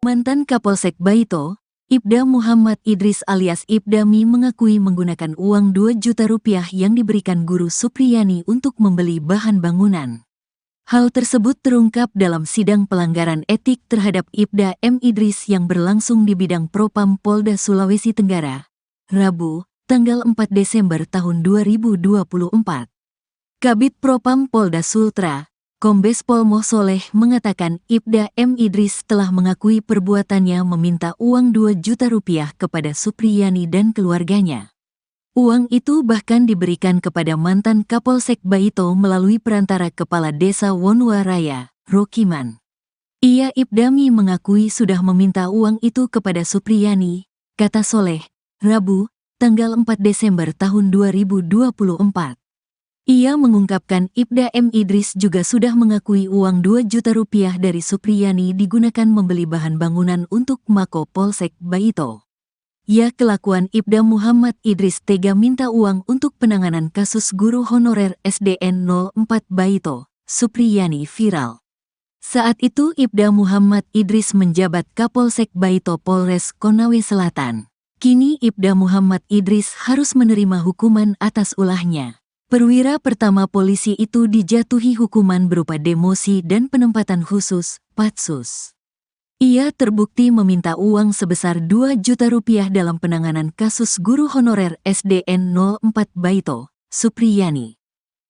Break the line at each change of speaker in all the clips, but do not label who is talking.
Mantan Kapolsek Baito, Ibda Muhammad Idris alias Ibdami mengakui menggunakan uang 2 juta rupiah yang diberikan Guru Supriyani untuk membeli bahan bangunan. Hal tersebut terungkap dalam sidang pelanggaran etik terhadap Ibda M. Idris yang berlangsung di Bidang Propam Polda Sulawesi Tenggara, Rabu, tanggal 4 Desember tahun 2024. Kabid Propam Polda Sultra, Kombes Pol Moh Soleh mengatakan Ibda M. Idris telah mengakui perbuatannya meminta uang 2 juta rupiah kepada Supriyani dan keluarganya. Uang itu bahkan diberikan kepada mantan Kapolsek Baito melalui perantara Kepala Desa Wonua Raya, Rokiman. Ia Ibdami mengakui sudah meminta uang itu kepada Supriyani, kata Soleh, Rabu, tanggal 4 Desember tahun 2024. Ia mengungkapkan Ibda M. Idris juga sudah mengakui uang 2 juta rupiah dari Supriyani digunakan membeli bahan bangunan untuk Mako Polsek Baito. Ya kelakuan Ibda Muhammad Idris tega minta uang untuk penanganan kasus guru honorer SDN 04 Baito, Supriyani viral. Saat itu Ibda Muhammad Idris menjabat Kapolsek Baito Polres Konawe Selatan. Kini Ibda Muhammad Idris harus menerima hukuman atas ulahnya. Perwira pertama polisi itu dijatuhi hukuman berupa demosi dan penempatan khusus, Patsus. Ia terbukti meminta uang sebesar 2 juta rupiah dalam penanganan kasus guru honorer SDN 04 Baito, Supriyani.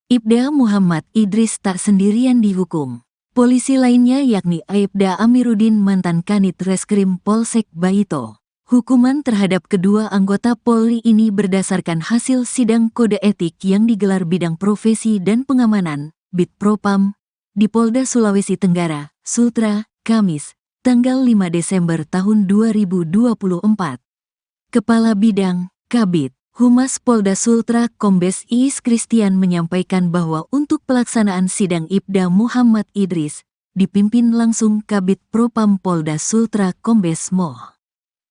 Ibda Muhammad Idris tak sendirian dihukum. Polisi lainnya yakni Aibda Amiruddin mantan Kanit Reskrim Polsek Baito. Hukuman terhadap kedua anggota Polri ini berdasarkan hasil sidang kode etik yang digelar Bidang Profesi dan Pengamanan, Bid Propam, di Polda Sulawesi Tenggara, Sultra, Kamis, tanggal 5 Desember tahun 2024. Kepala Bidang, Kabid, Humas Polda Sultra Kombes Iis Christian menyampaikan bahwa untuk pelaksanaan sidang Ibda Muhammad Idris, dipimpin langsung Kabid Propam Polda Sultra Kombes Moh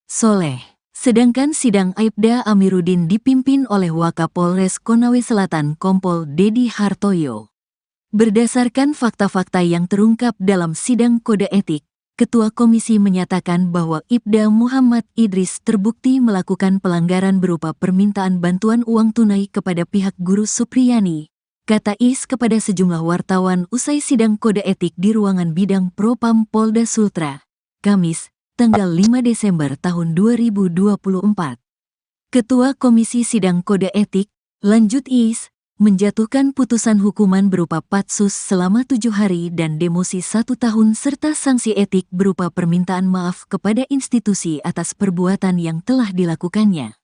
Soleh. Sedangkan sidang Aibda Amiruddin dipimpin oleh Wakapolres Konawe Selatan Kompol Dedi Hartoyo. Berdasarkan fakta-fakta yang terungkap dalam sidang kode etik, Ketua Komisi menyatakan bahwa Ibda Muhammad Idris terbukti melakukan pelanggaran berupa permintaan bantuan uang tunai kepada pihak Guru Supriyani, kata Is kepada sejumlah wartawan usai sidang kode etik di ruangan Bidang Propam Polda Sultra, Kamis, tanggal 5 Desember tahun 2024. Ketua Komisi Sidang Kode Etik, lanjut Is, menjatuhkan putusan hukuman berupa patsus selama 7 hari dan demosi 1 tahun serta sanksi etik berupa permintaan maaf kepada institusi atas perbuatan yang telah dilakukannya.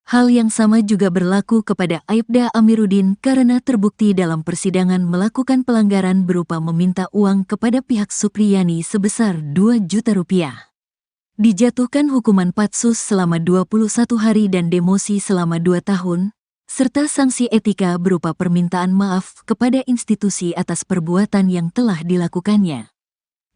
Hal yang sama juga berlaku kepada Aibda Amiruddin karena terbukti dalam persidangan melakukan pelanggaran berupa meminta uang kepada pihak Supriyani sebesar 2 juta rupiah. Dijatuhkan hukuman patsus selama 21 hari dan demosi selama 2 tahun, serta sanksi etika berupa permintaan maaf kepada institusi atas perbuatan yang telah dilakukannya.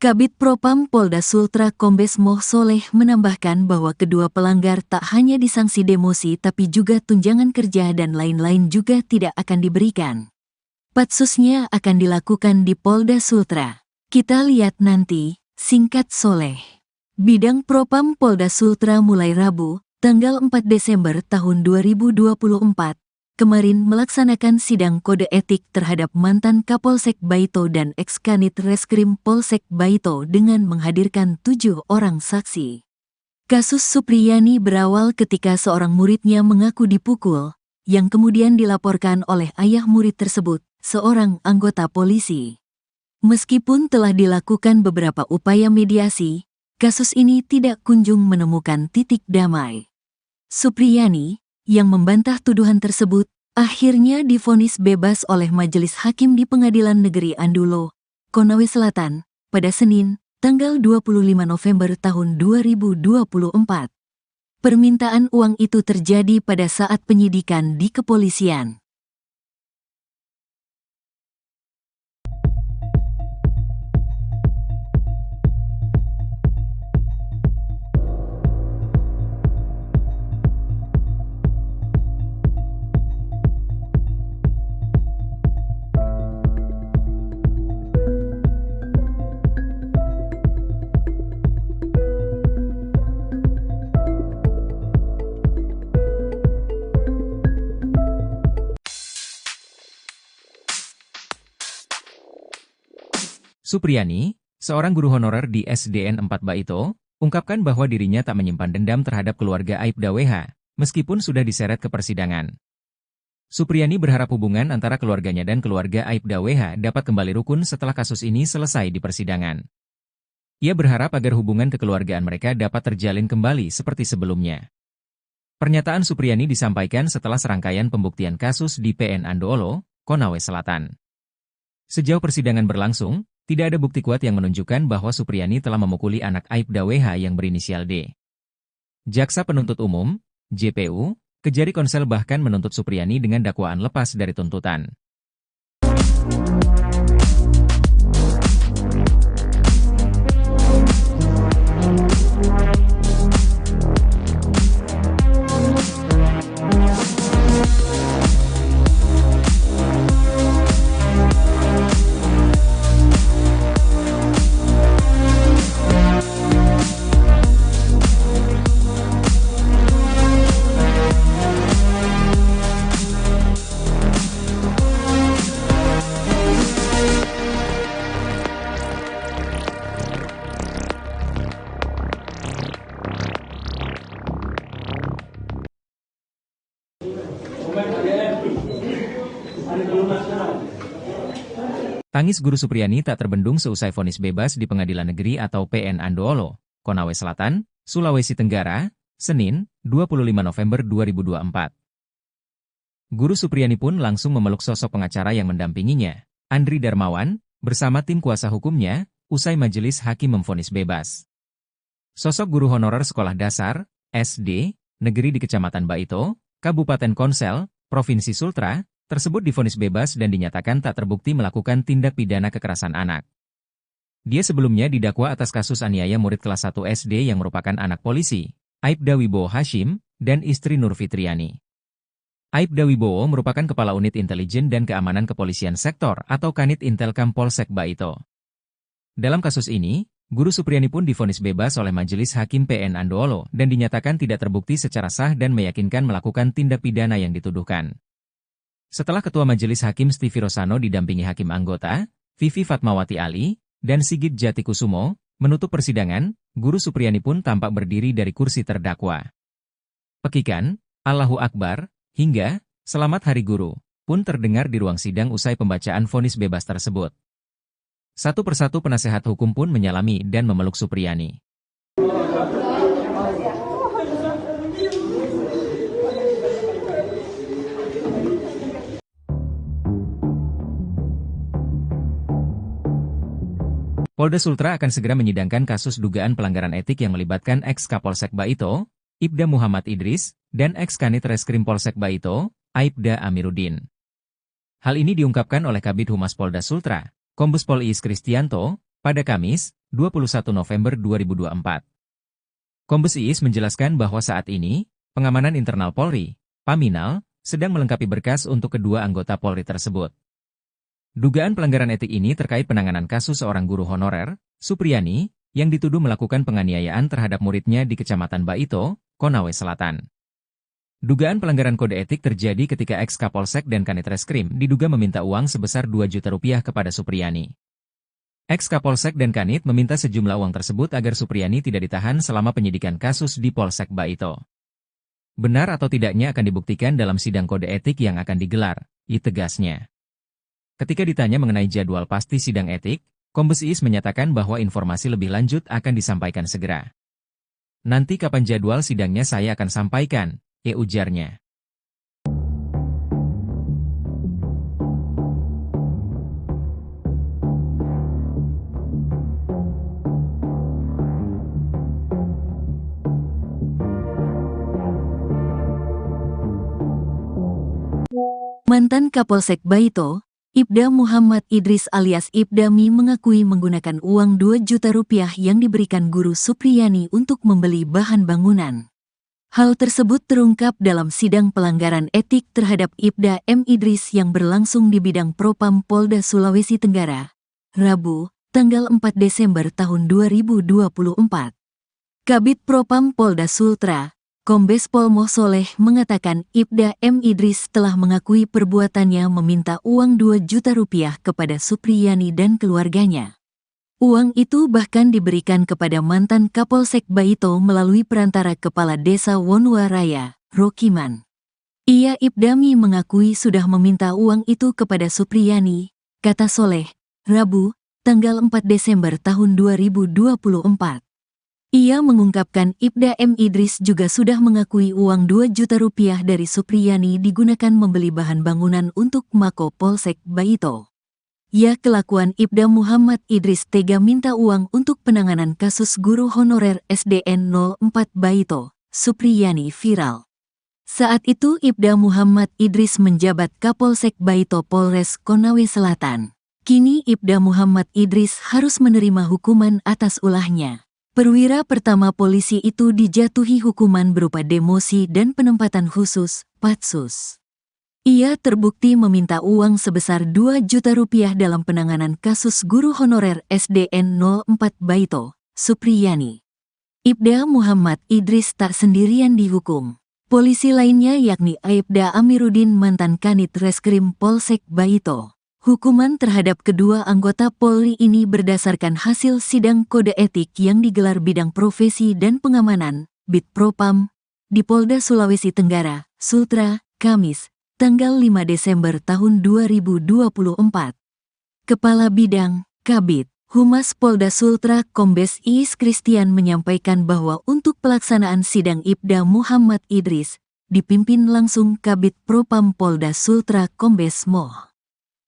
Kabid Propam Polda Sultra Kombes Moh Soleh menambahkan bahwa kedua pelanggar tak hanya disanksi demosi tapi juga tunjangan kerja dan lain-lain juga tidak akan diberikan. Patsusnya akan dilakukan di Polda Sultra. Kita lihat nanti, singkat Soleh. Bidang Propam Polda Sultra mulai Rabu, tanggal 4 Desember tahun 2024, kemarin melaksanakan sidang kode etik terhadap mantan Kapolsek Baito dan ex-Kanit Reskrim Polsek Baito dengan menghadirkan 7 orang saksi. Kasus Supriyani berawal ketika seorang muridnya mengaku dipukul, yang kemudian dilaporkan oleh ayah murid tersebut, seorang anggota polisi. Meskipun telah dilakukan beberapa upaya mediasi, kasus ini tidak kunjung menemukan titik damai. Supriyani, yang membantah tuduhan tersebut, akhirnya divonis bebas oleh Majelis Hakim di Pengadilan Negeri Andulo, Konawe Selatan, pada Senin, tanggal 25 November tahun 2024. Permintaan uang itu terjadi pada saat penyidikan di kepolisian.
Supriyani, seorang guru honorer di SDN 4 Baito, ungkapkan bahwa dirinya tak menyimpan dendam terhadap keluarga Aibda WH, meskipun sudah diseret ke persidangan. Supriyani berharap hubungan antara keluarganya dan keluarga Aibda WH dapat kembali rukun setelah kasus ini selesai di persidangan. Ia berharap agar hubungan kekeluargaan mereka dapat terjalin kembali seperti sebelumnya. Pernyataan Supriyani disampaikan setelah serangkaian pembuktian kasus di PN Andoolo, Konawe Selatan. Sejauh persidangan berlangsung, tidak ada bukti kuat yang menunjukkan bahwa Supriyani telah memukuli anak Aibda WH yang berinisial D. Jaksa Penuntut Umum, JPU, Kejari Konsel bahkan menuntut Supriyani dengan dakwaan lepas dari tuntutan. Tangis Guru Supriyani tak terbendung seusai vonis bebas di Pengadilan Negeri atau PN Andoolo, Konawe Selatan, Sulawesi Tenggara, Senin, 25 November 2024. Guru Supriyani pun langsung memeluk sosok pengacara yang mendampinginya, Andri Darmawan, bersama tim kuasa hukumnya, usai majelis hakim memvonis bebas. Sosok guru honorer sekolah dasar, SD, negeri di Kecamatan Baito, Kabupaten Konsel, Provinsi Sultra, tersebut divonis bebas dan dinyatakan tak terbukti melakukan tindak pidana kekerasan anak. Dia sebelumnya didakwa atas kasus aniaya murid kelas 1 SD yang merupakan anak polisi, Aibda Wibowo Hashim, dan istri Nur Fitriani. Aibda Wibowo merupakan Kepala Unit Intelijen dan Keamanan Kepolisian Sektor atau Kanit Intelkam Polsek Baito. Dalam kasus ini, Guru Supriyani pun divonis bebas oleh Majelis Hakim PN Andoolo dan dinyatakan tidak terbukti secara sah dan meyakinkan melakukan tindak pidana yang dituduhkan. Setelah Ketua Majelis Hakim Stivi Rosano didampingi Hakim Anggota, Vivi Fatmawati Ali, dan Sigit Jatikusumo, menutup persidangan, Guru Supriyani pun tampak berdiri dari kursi terdakwa. Pekikan, Allahu Akbar, hingga, Selamat Hari Guru, pun terdengar di ruang sidang usai pembacaan vonis bebas tersebut. Satu persatu penasehat hukum pun menyalami dan memeluk Supriyani. Polda Sultra akan segera menyidangkan kasus dugaan pelanggaran etik yang melibatkan ex-Kapolsek Baito, Ibda Muhammad Idris, dan ex-Kanit Reskrim Polsek Baito, Aibda Amiruddin. Hal ini diungkapkan oleh Kabid Humas Polda Sultra, Kombes Pol Iis Kristianto, pada Kamis, 21 November 2024. Kombes Iis menjelaskan bahwa saat ini, pengamanan internal Polri, Paminal, sedang melengkapi berkas untuk kedua anggota Polri tersebut. Dugaan pelanggaran etik ini terkait penanganan kasus seorang guru honorer, Supriyani, yang dituduh melakukan penganiayaan terhadap muridnya di Kecamatan Baito, Konawe Selatan. Dugaan pelanggaran kode etik terjadi ketika ex-Kapolsek dan Kanit Reskrim diduga meminta uang sebesar 2 juta rupiah kepada Supriyani. Ex-Kapolsek dan Kanit meminta sejumlah uang tersebut agar Supriyani tidak ditahan selama penyidikan kasus di Polsek Baito. Benar atau tidaknya akan dibuktikan dalam sidang kode etik yang akan digelar, tegasnya. Ketika ditanya mengenai jadwal pasti sidang etik, Kombes Iis menyatakan bahwa informasi lebih lanjut akan disampaikan segera. Nanti kapan jadwal sidangnya saya akan sampaikan, ujarnya.
Mantan Kapolsek Baito, Ibda Muhammad Idris alias Ibda Mi mengakui menggunakan uang 2 juta rupiah yang diberikan Guru Supriyani untuk membeli bahan bangunan. Hal tersebut terungkap dalam sidang pelanggaran etik terhadap Ibda M. Idris yang berlangsung di bidang Propam Polda Sulawesi Tenggara, Rabu, tanggal 4 Desember tahun 2024. Kabid Propam Polda Sultra, Kombes Pol Mosoleh mengatakan Ibda M. Idris telah mengakui perbuatannya meminta uang 2 juta rupiah kepada Supriyani dan keluarganya. Uang itu bahkan diberikan kepada mantan Kapolsek Baito melalui perantara Kepala Desa Wonua Raya, Rokiman. Ia Ibdami mengakui sudah meminta uang itu kepada Supriyani, kata Soleh, Rabu, tanggal 4 Desember tahun 2024. Ia mengungkapkan Ibda M. Idris juga sudah mengakui uang 2 juta rupiah dari Supriyani digunakan membeli bahan bangunan untuk Mako Polsek Baito. Ya kelakuan Ibda Muhammad Idris tega minta uang untuk penanganan kasus guru honorer SDN 04 Baito, Supriyani viral. Saat itu Ibda Muhammad Idris menjabat Kapolsek Baito Polres Konawe Selatan. Kini Ibda Muhammad Idris harus menerima hukuman atas ulahnya. Perwira pertama polisi itu dijatuhi hukuman berupa demosi dan penempatan khusus, Patsus. Ia terbukti meminta uang sebesar 2 juta rupiah dalam penanganan kasus guru honorer SDN 04 Baito, Supriyani. Ibda Muhammad Idris tak sendirian dihukum. Polisi lainnya yakni Aibda Amiruddin mantan Kanit Reskrim Polsek Baito. Hukuman terhadap kedua anggota Polri ini berdasarkan hasil sidang kode etik yang digelar bidang profesi dan pengamanan, Bid Propam, di Polda Sulawesi Tenggara, Sultra, Kamis, tanggal 5 Desember tahun 2024. Kepala Bidang, Kabid, Humas Polda Sultra Kombes Iis Christian menyampaikan bahwa untuk pelaksanaan sidang Ibda Muhammad Idris, dipimpin langsung Kabid Propam Polda Sultra Kombes Moh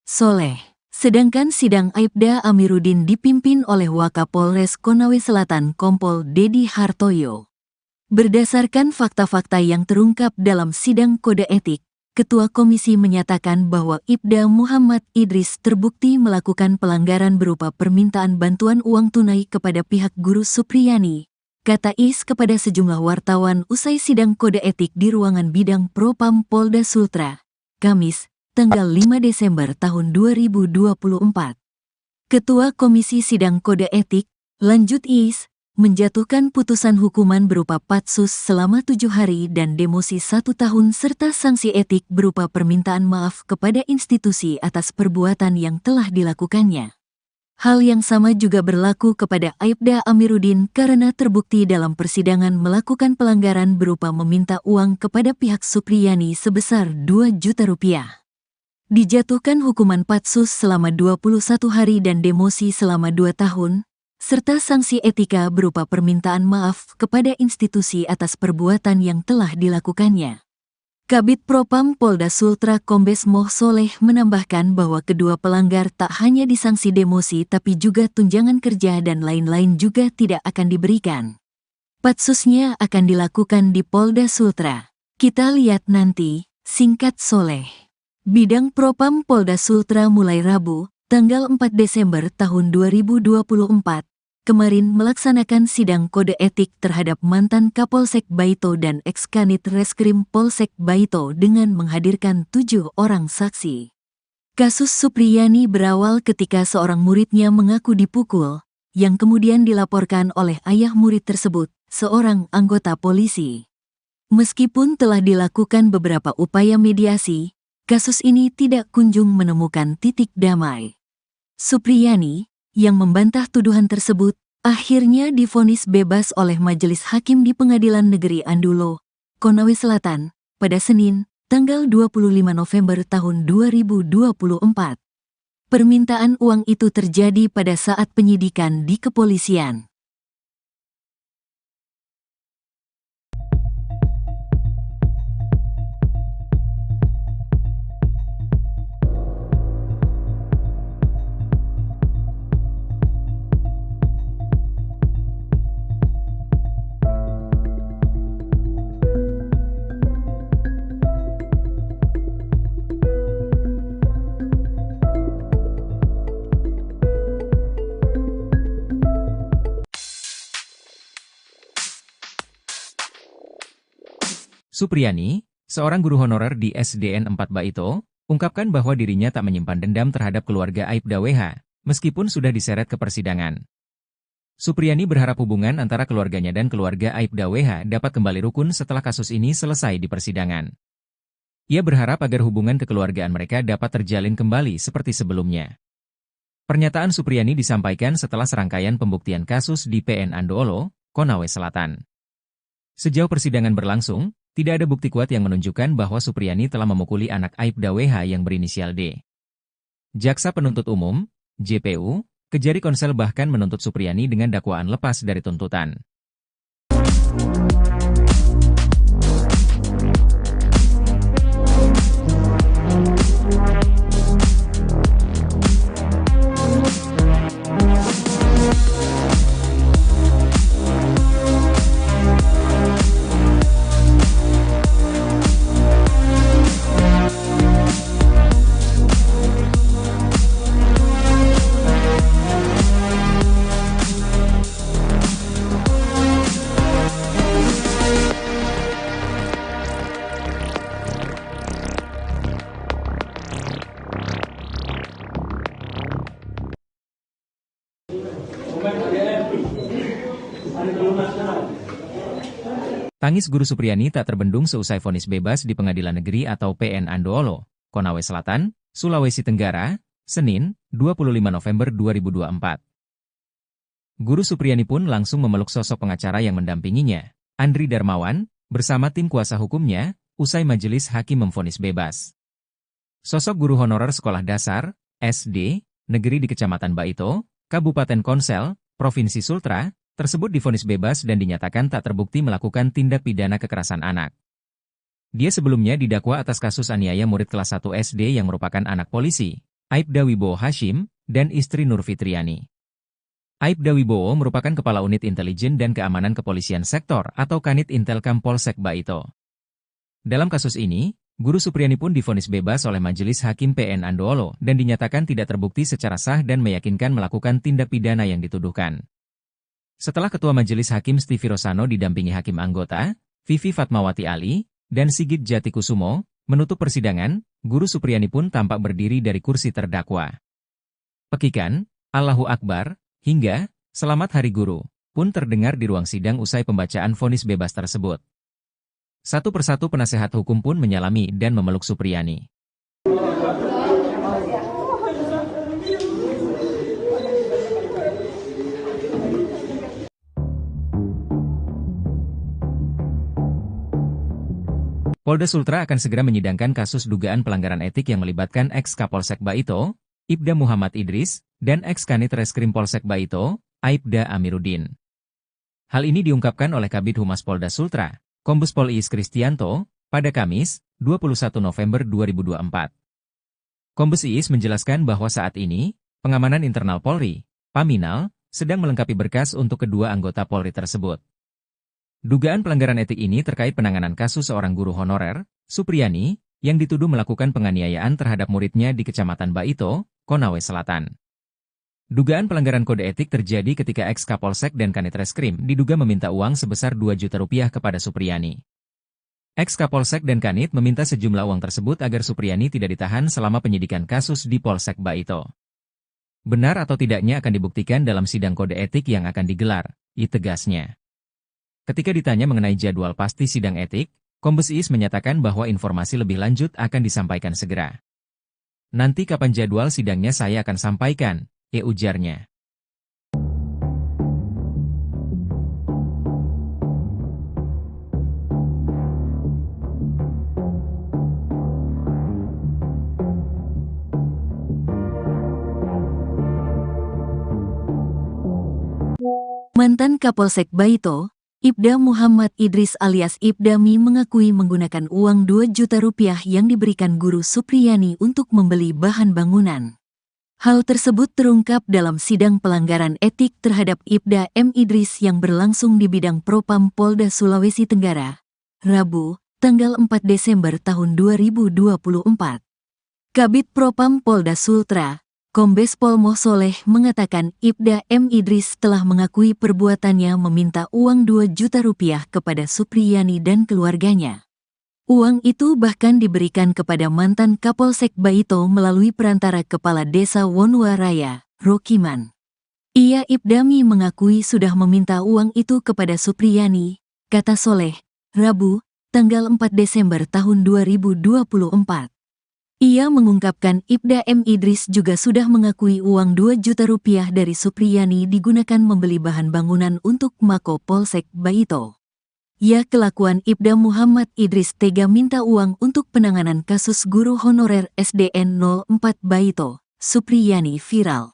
Soleh. Sedangkan sidang Aibda Amiruddin dipimpin oleh Wakapolres Konawe Selatan Kompol Dedi Hartoyo. Berdasarkan fakta-fakta yang terungkap dalam sidang kode etik, Ketua Komisi menyatakan bahwa Ibda Muhammad Idris terbukti melakukan pelanggaran berupa permintaan bantuan uang tunai kepada pihak guru Supriyani, kata Is kepada sejumlah wartawan usai sidang kode etik di ruangan bidang Propam Polda Sultra, Kamis, tanggal 5 Desember tahun 2024. Ketua Komisi Sidang Kode Etik, lanjut Is, menjatuhkan putusan hukuman berupa patsus selama 7 hari dan demosi 1 tahun serta sanksi etik berupa permintaan maaf kepada institusi atas perbuatan yang telah dilakukannya. Hal yang sama juga berlaku kepada Aibda Amiruddin karena terbukti dalam persidangan melakukan pelanggaran berupa meminta uang kepada pihak Supriyani sebesar 2 juta rupiah. Dijatuhkan hukuman patsus selama 21 hari dan demosi selama 2 tahun, serta sanksi etika berupa permintaan maaf kepada institusi atas perbuatan yang telah dilakukannya. Kabid Propam Polda Sultra Kombes Moh Soleh menambahkan bahwa kedua pelanggar tak hanya disanksi demosi tapi juga tunjangan kerja dan lain-lain juga tidak akan diberikan. Patsusnya akan dilakukan di Polda Sultra. Kita lihat nanti, singkat Soleh. Bidang Propam Polda Sultra mulai Rabu, tanggal 4 Desember tahun 2024, kemarin melaksanakan sidang kode etik terhadap mantan Kapolsek Baito dan ex-Kanit Reskrim Polsek Baito dengan menghadirkan 7 orang saksi. Kasus Supriyani berawal ketika seorang muridnya mengaku dipukul, yang kemudian dilaporkan oleh ayah murid tersebut, seorang anggota polisi. Meskipun telah dilakukan beberapa upaya mediasi, kasus ini tidak kunjung menemukan titik damai. Supriyani, yang membantah tuduhan tersebut, akhirnya divonis bebas oleh Majelis Hakim di Pengadilan Negeri Andulo, Konawe Selatan, pada Senin, tanggal 25 November tahun 2024. Permintaan uang itu terjadi pada saat penyidikan di kepolisian.
Supriyani, seorang guru honorer di SDN 4 Baito, ungkapkan bahwa dirinya tak menyimpan dendam terhadap keluarga Aibda WH, meskipun sudah diseret ke persidangan. Supriyani berharap hubungan antara keluarganya dan keluarga Aibda WH dapat kembali rukun setelah kasus ini selesai di persidangan. Ia berharap agar hubungan kekeluargaan mereka dapat terjalin kembali seperti sebelumnya. Pernyataan Supriyani disampaikan setelah serangkaian pembuktian kasus di PN Andoolo, Konawe Selatan. Sejauh persidangan berlangsung, tidak ada bukti kuat yang menunjukkan bahwa Supriyani telah memukuli anak Aibda WH yang berinisial D. Jaksa Penuntut Umum, JPU, Kejari Konsel bahkan menuntut Supriyani dengan dakwaan lepas dari tuntutan. Tangis guru Supriyani tak terbendung seusai vonis bebas di Pengadilan Negeri atau PN Andoolo, Konawe Selatan, Sulawesi Tenggara, Senin, 25 November 2024. Guru Supriyani pun langsung memeluk sosok pengacara yang mendampinginya, Andri Darmawan, bersama tim kuasa hukumnya, usai majelis hakim memvonis bebas. Sosok guru honorer sekolah dasar, SD, negeri di Kecamatan Baito, Kabupaten Konsel, Provinsi Sultra, tersebut divonis bebas dan dinyatakan tak terbukti melakukan tindak pidana kekerasan anak. Dia sebelumnya didakwa atas kasus aniaya murid kelas 1 SD yang merupakan anak polisi, Aibda Wibowo Hashim, dan istri Nur Fitriani. Aibda Wibowo merupakan Kepala Unit Intelijen dan Keamanan Kepolisian Sektor atau Kanit Intelkam Polsek Baito. Dalam kasus ini, Guru Supriyani pun divonis bebas oleh Majelis Hakim PN Andoolo dan dinyatakan tidak terbukti secara sah dan meyakinkan melakukan tindak pidana yang dituduhkan. Setelah Ketua Majelis Hakim Stivi Rosano didampingi hakim anggota, Vivi Fatmawati Ali, dan Sigit Jatikusumo, menutup persidangan, Guru Supriyani pun tampak berdiri dari kursi terdakwa. Pekikan, Allahu Akbar, hingga, Selamat Hari Guru, pun terdengar di ruang sidang usai pembacaan vonis bebas tersebut. Satu persatu penasehat hukum pun menyalami dan memeluk Supriyani. Polda Sultra akan segera menyidangkan kasus dugaan pelanggaran etik yang melibatkan ex-Kapolsek Baito, Ibda Muhammad Idris, dan ex-Kanit Reskrim Polsek Baito, Aibda Amiruddin. Hal ini diungkapkan oleh Kabid Humas Polda Sultra, Kombes Pol Iis Kristianto, pada Kamis, 21 November 2024. Kombes Iis menjelaskan bahwa saat ini, pengamanan internal Polri, Paminal, sedang melengkapi berkas untuk kedua anggota Polri tersebut. Dugaan pelanggaran etik ini terkait penanganan kasus seorang guru honorer, Supriyani, yang dituduh melakukan penganiayaan terhadap muridnya di Kecamatan Baito, Konawe Selatan. Dugaan pelanggaran kode etik terjadi ketika ex-Kapolsek dan Kanit Reskrim diduga meminta uang sebesar 2 juta rupiah kepada Supriyani. Ex-Kapolsek dan Kanit meminta sejumlah uang tersebut agar Supriyani tidak ditahan selama penyidikan kasus di Polsek Baito. Benar atau tidaknya akan dibuktikan dalam sidang kode etik yang akan digelar, tegasnya. Ketika ditanya mengenai jadwal pasti sidang etik, Kombes Iis menyatakan bahwa informasi lebih lanjut akan disampaikan segera. Nanti kapan jadwal sidangnya saya akan sampaikan, ujarnya.
Mantan Kapolsek Baito, Ibda Muhammad Idris alias Ibda Mi mengakui menggunakan uang 2 juta rupiah yang diberikan Guru Supriyani untuk membeli bahan bangunan. Hal tersebut terungkap dalam sidang pelanggaran etik terhadap Ibda M. Idris yang berlangsung di bidang Propam Polda Sulawesi Tenggara, Rabu, tanggal 4 Desember tahun 2024. Kabid Propam Polda Sultra, Kombes Pol Mosoleh mengatakan Ibda M. Idris telah mengakui perbuatannya meminta uang 2 juta rupiah kepada Supriyani dan keluarganya. Uang itu bahkan diberikan kepada mantan Kapolsek Baito melalui perantara Kepala Desa Wonua Raya, Rokiman. Ia Ibda Mi mengakui sudah meminta uang itu kepada Supriyani, kata Soleh, Rabu, tanggal 4 Desember tahun 2024. Ia mengungkapkan Ibda M. Idris juga sudah mengakui uang 2 juta rupiah dari Supriyani digunakan membeli bahan bangunan untuk Mako Polsek Baito. Ya, kelakuan Ibda Muhammad Idris tega minta uang untuk penanganan kasus guru honorer SDN 04 Baito, Supriyani viral.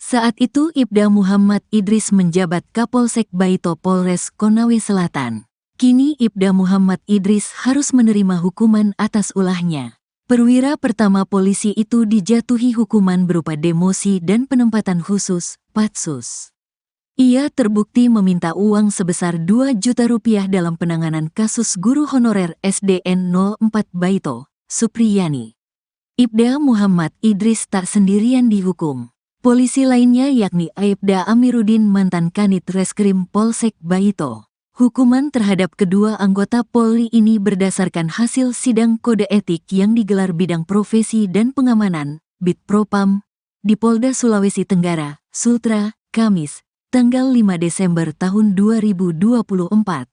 Saat itu Ibda Muhammad Idris menjabat Kapolsek Baito Polres Konawe Selatan. Kini Ibda Muhammad Idris harus menerima hukuman atas ulahnya. Perwira pertama polisi itu dijatuhi hukuman berupa demosi dan penempatan khusus, Patsus. Ia terbukti meminta uang sebesar 2 juta rupiah dalam penanganan kasus guru honorer SDN 04 Baito, Supriyani. Ibda Muhammad Idris tak sendirian dihukum. Polisi lainnya yakni Aibda Amiruddin mantan Kanit Reskrim Polsek Baito. Hukuman terhadap kedua anggota Polri ini berdasarkan hasil sidang kode etik yang digelar Bidang Profesi dan Pengamanan, Bid Propam, di Polda Sulawesi Tenggara, Sultra, Kamis, tanggal 5 Desember tahun 2024.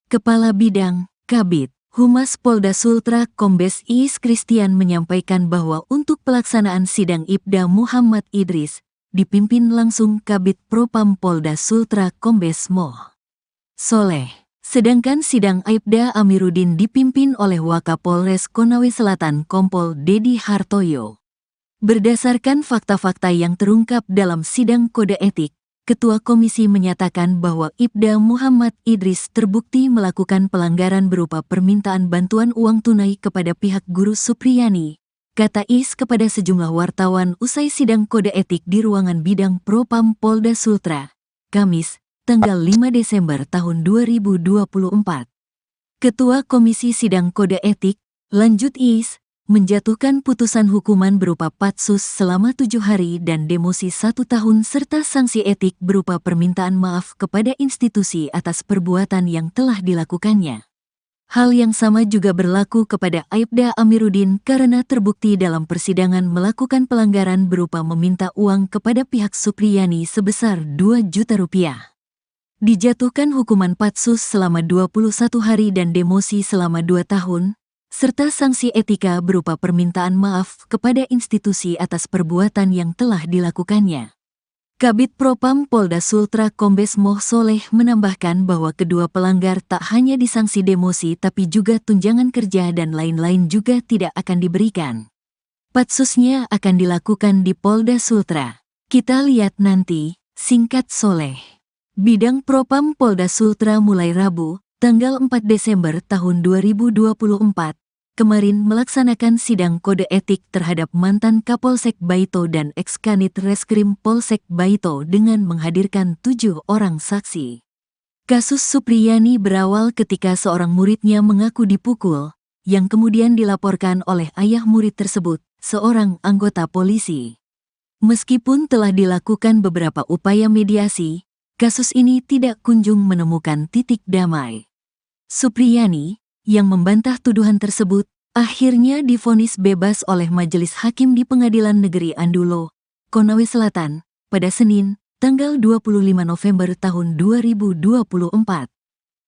Kepala Bidang, Kabid, Humas Polda Sultra Kombes Iis Christian menyampaikan bahwa untuk pelaksanaan sidang Ibda Muhammad Idris, dipimpin langsung Kabid Propam Polda Sultra Kombes Moh Soleh. Sedangkan sidang Aibda Amiruddin dipimpin oleh Wakapolres Konawe Selatan Kompol Dedi Hartoyo. Berdasarkan fakta-fakta yang terungkap dalam sidang kode etik, Ketua Komisi menyatakan bahwa Ibda Muhammad Idris terbukti melakukan pelanggaran berupa permintaan bantuan uang tunai kepada pihak guru Supriyani, kata Is kepada sejumlah wartawan usai sidang kode etik di ruangan Bidang Propam Polda Sultra, Kamis, tanggal 5 Desember tahun 2024. Ketua Komisi Sidang Kode Etik, lanjut Is, menjatuhkan putusan hukuman berupa patsus selama 7 hari dan demosi 1 tahun serta sanksi etik berupa permintaan maaf kepada institusi atas perbuatan yang telah dilakukannya. Hal yang sama juga berlaku kepada Aibda Amiruddin karena terbukti dalam persidangan melakukan pelanggaran berupa meminta uang kepada pihak Supriyani sebesar 2 juta rupiah. Dijatuhkan hukuman patsus selama 21 hari dan demosi selama 2 tahun, serta sanksi etika berupa permintaan maaf kepada institusi atas perbuatan yang telah dilakukannya. Kabid Propam Polda Sultra Kombes Moh Soleh menambahkan bahwa kedua pelanggar tak hanya disanksi demosi tapi juga tunjangan kerja dan lain-lain juga tidak akan diberikan. Patsusnya akan dilakukan di Polda Sultra. Kita lihat nanti, singkat Soleh. Bidang Propam Polda Sultra mulai Rabu, tanggal 4 Desember tahun 2024, kemarin melaksanakan sidang kode etik terhadap mantan Kapolsek Baito dan ex-Kanit Reskrim Polsek Baito dengan menghadirkan 7 orang saksi. Kasus Supriyani berawal ketika seorang muridnya mengaku dipukul, yang kemudian dilaporkan oleh ayah murid tersebut, seorang anggota polisi. Meskipun telah dilakukan beberapa upaya mediasi, kasus ini tidak kunjung menemukan titik damai. Supriyani, yang membantah tuduhan tersebut, akhirnya divonis bebas oleh Majelis Hakim di Pengadilan Negeri Andulo, Konawe Selatan, pada Senin, tanggal 25 November tahun 2024.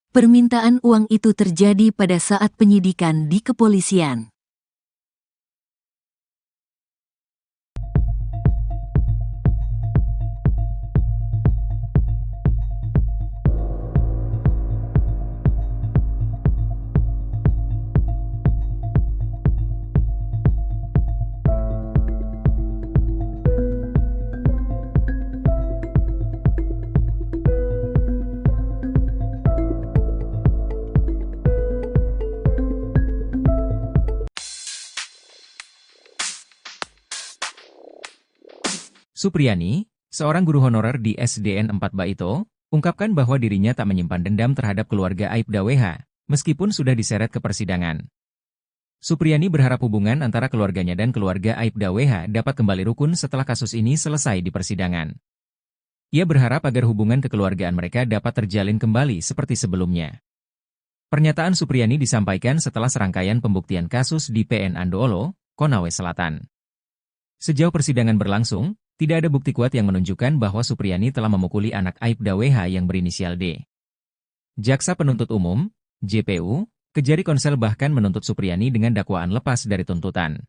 Permintaan uang itu terjadi pada saat penyidikan di kepolisian.
Supriyani, seorang guru honorer di SDN 4 Baito, ungkapkan bahwa dirinya tak menyimpan dendam terhadap keluarga Aibda WH, meskipun sudah diseret ke persidangan. Supriyani berharap hubungan antara keluarganya dan keluarga Aibda WH dapat kembali rukun setelah kasus ini selesai di persidangan. Ia berharap agar hubungan kekeluargaan mereka dapat terjalin kembali seperti sebelumnya. Pernyataan Supriyani disampaikan setelah serangkaian pembuktian kasus di PN Andoolo, Konawe Selatan. Sejauh persidangan berlangsung, tidak ada bukti kuat yang menunjukkan bahwa Supriyani telah memukuli anak Aibda WH yang berinisial D. Jaksa Penuntut Umum, JPU, Kejari Konsel bahkan menuntut Supriyani dengan dakwaan lepas dari tuntutan.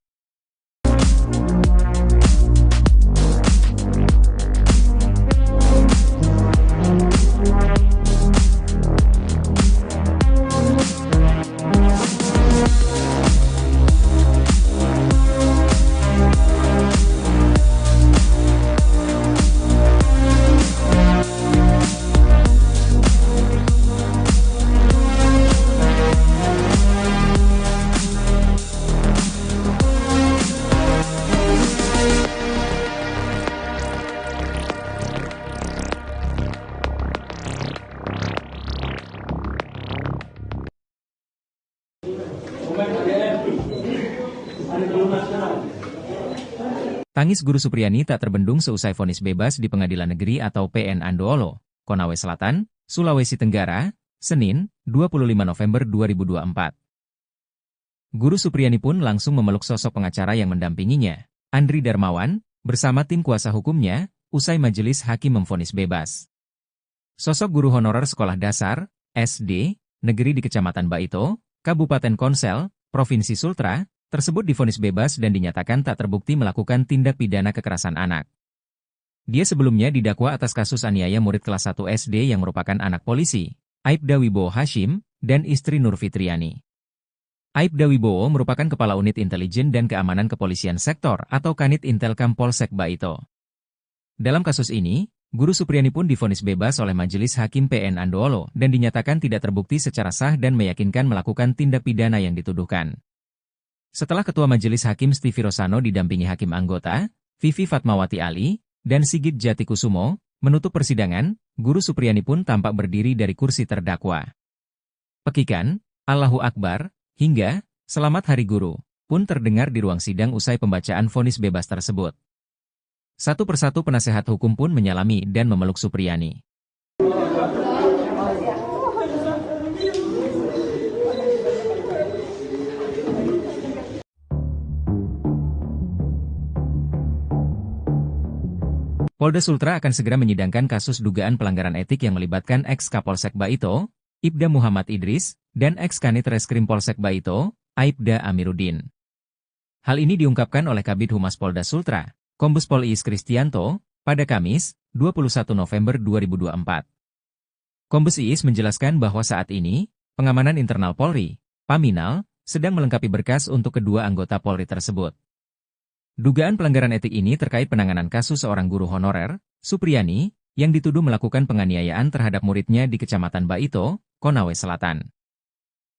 Tangis Guru Supriyani tak terbendung seusai vonis bebas di Pengadilan Negeri atau PN Andoolo, Konawe Selatan, Sulawesi Tenggara, Senin, 25 November 2024. Guru Supriyani pun langsung memeluk sosok pengacara yang mendampinginya, Andri Darmawan, bersama tim kuasa hukumnya, usai majelis hakim memvonis bebas. Sosok guru honorer sekolah dasar, SD, negeri di Kecamatan Baito, Kabupaten Konsel, Provinsi Sultra, tersebut divonis bebas dan dinyatakan tak terbukti melakukan tindak pidana kekerasan anak. Dia sebelumnya didakwa atas kasus aniaya murid kelas 1 SD yang merupakan anak polisi, Aibda Wibowo Hashim, dan istri Nur Fitriani. Aibda Wibowo merupakan Kepala Unit Intelijen dan Keamanan Kepolisian Sektor atau Kanit Intelkam Polsek Baito. Dalam kasus ini, Guru Supriyani pun divonis bebas oleh Majelis Hakim PN Andoolo dan dinyatakan tidak terbukti secara sah dan meyakinkan melakukan tindak pidana yang dituduhkan. Setelah Ketua Majelis Hakim Stivi Rosano didampingi Hakim Anggota, Vivi Fatmawati Ali, dan Sigit Jatikusumo, menutup persidangan, Guru Supriyani pun tampak berdiri dari kursi terdakwa. Pekikan, Allahu Akbar, hingga, Selamat Hari Guru, pun terdengar di ruang sidang usai pembacaan vonis bebas tersebut. Satu persatu penasehat hukum pun menyalami dan memeluk Supriyani. Polda Sultra akan segera menyidangkan kasus dugaan pelanggaran etik yang melibatkan ex-Kapolsek Baito, Ibda Muhammad Idris, dan ex-Kanit Reskrim Polsek Baito, Aibda Amiruddin. Hal ini diungkapkan oleh Kabid Humas Polda Sultra, Kombes Pol Iis Kristianto, pada Kamis, 21 November 2024. Kombes Iis menjelaskan bahwa saat ini, pengamanan internal Polri, Paminal, sedang melengkapi berkas untuk kedua anggota Polri tersebut. Dugaan pelanggaran etik ini terkait penanganan kasus seorang guru honorer, Supriyani, yang dituduh melakukan penganiayaan terhadap muridnya di Kecamatan Baito, Konawe Selatan.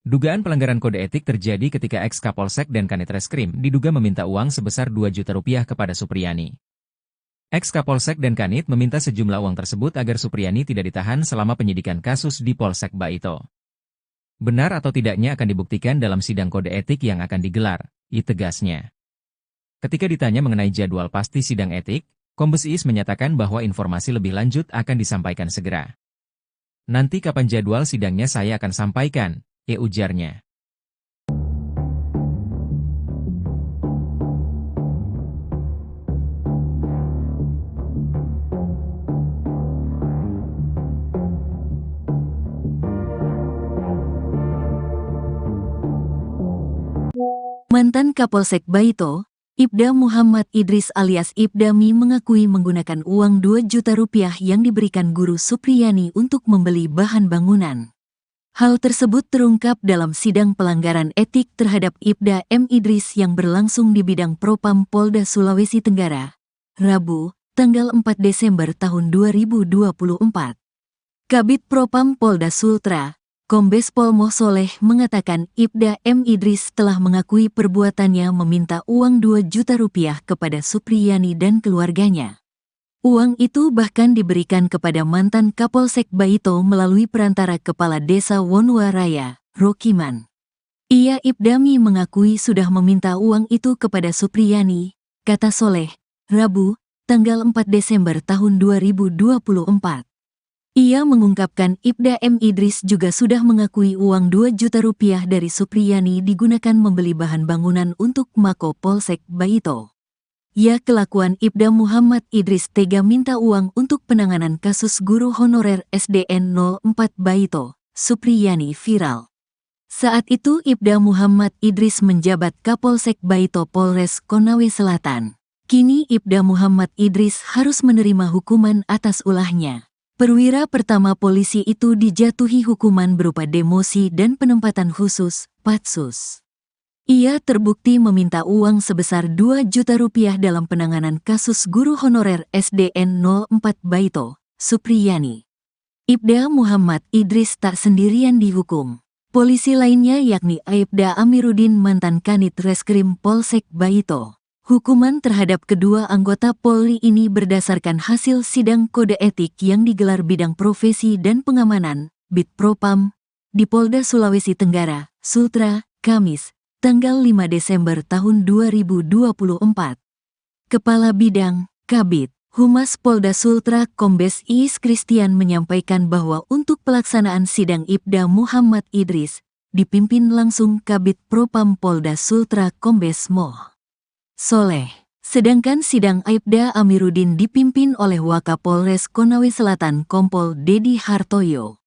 Dugaan pelanggaran kode etik terjadi ketika ex-Kapolsek dan Kanit Reskrim diduga meminta uang sebesar 2 juta rupiah kepada Supriyani. Ex-Kapolsek dan Kanit meminta sejumlah uang tersebut agar Supriyani tidak ditahan selama penyidikan kasus di Polsek Baito. Benar atau tidaknya akan dibuktikan dalam sidang kode etik yang akan digelar, tegasnya. Ketika ditanya mengenai jadwal pasti sidang etik, Kombes Iis menyatakan bahwa informasi lebih lanjut akan disampaikan segera. Nanti kapan jadwal sidangnya saya akan sampaikan, ujarnya.
Mantan Kapolsek Baito, Ibda Muhammad Idris alias Ibda Mi mengakui menggunakan uang 2 juta rupiah yang diberikan Guru Supriyani untuk membeli bahan bangunan. Hal tersebut terungkap dalam sidang pelanggaran etik terhadap Ibda M. Idris yang berlangsung di bidang Propam Polda Sulawesi Tenggara, Rabu, tanggal 4 Desember tahun 2024. Kabid Propam Polda Sultra, Kombes Pol Moh Soleh mengatakan Ibda M. Idris telah mengakui perbuatannya meminta uang 2 juta rupiah kepada Supriyani dan keluarganya. Uang itu bahkan diberikan kepada mantan Kapolsek Baito melalui perantara Kepala Desa Wonuwaraya, Rokiman. Ia Ibda Mi mengakui sudah meminta uang itu kepada Supriyani, kata Soleh, Rabu, tanggal 4 Desember tahun 2024. Ia mengungkapkan Ibda M. Idris juga sudah mengakui uang 2 juta rupiah dari Supriyani digunakan membeli bahan bangunan untuk Mako Polsek Baito. Ya kelakuan Ibda Muhammad Idris tega minta uang untuk penanganan kasus guru honorer SDN 04 Baito, Supriyani viral. Saat itu Ibda Muhammad Idris menjabat Kapolsek Baito Polres Konawe Selatan. Kini Ibda Muhammad Idris harus menerima hukuman atas ulahnya. Perwira pertama polisi itu dijatuhi hukuman berupa demosi dan penempatan khusus, Patsus. Ia terbukti meminta uang sebesar 2 juta rupiah dalam penanganan kasus guru honorer SDN 04 Baito, Supriyani. Ibda Muhammad Idris tak sendirian dihukum. Polisi lainnya yakni Aibda Amiruddin mantan Kanit Reskrim Polsek Baito. Hukuman terhadap kedua anggota Polri ini berdasarkan hasil sidang kode etik yang digelar bidang profesi dan pengamanan, Bid Propam, di Polda Sulawesi Tenggara, Sultra, Kamis, tanggal 5 Desember tahun 2024. Kepala Bidang, Kabid, Humas Polda Sultra Kombes Iis Christian menyampaikan bahwa untuk pelaksanaan sidang Ibda Muhammad Idris, dipimpin langsung Kabid Propam Polda Sultra Kombes Moh Soleh. Sedangkan sidang Aibda Amiruddin dipimpin oleh Wakapolres Konawe Selatan Kompol Dedi Hartoyo.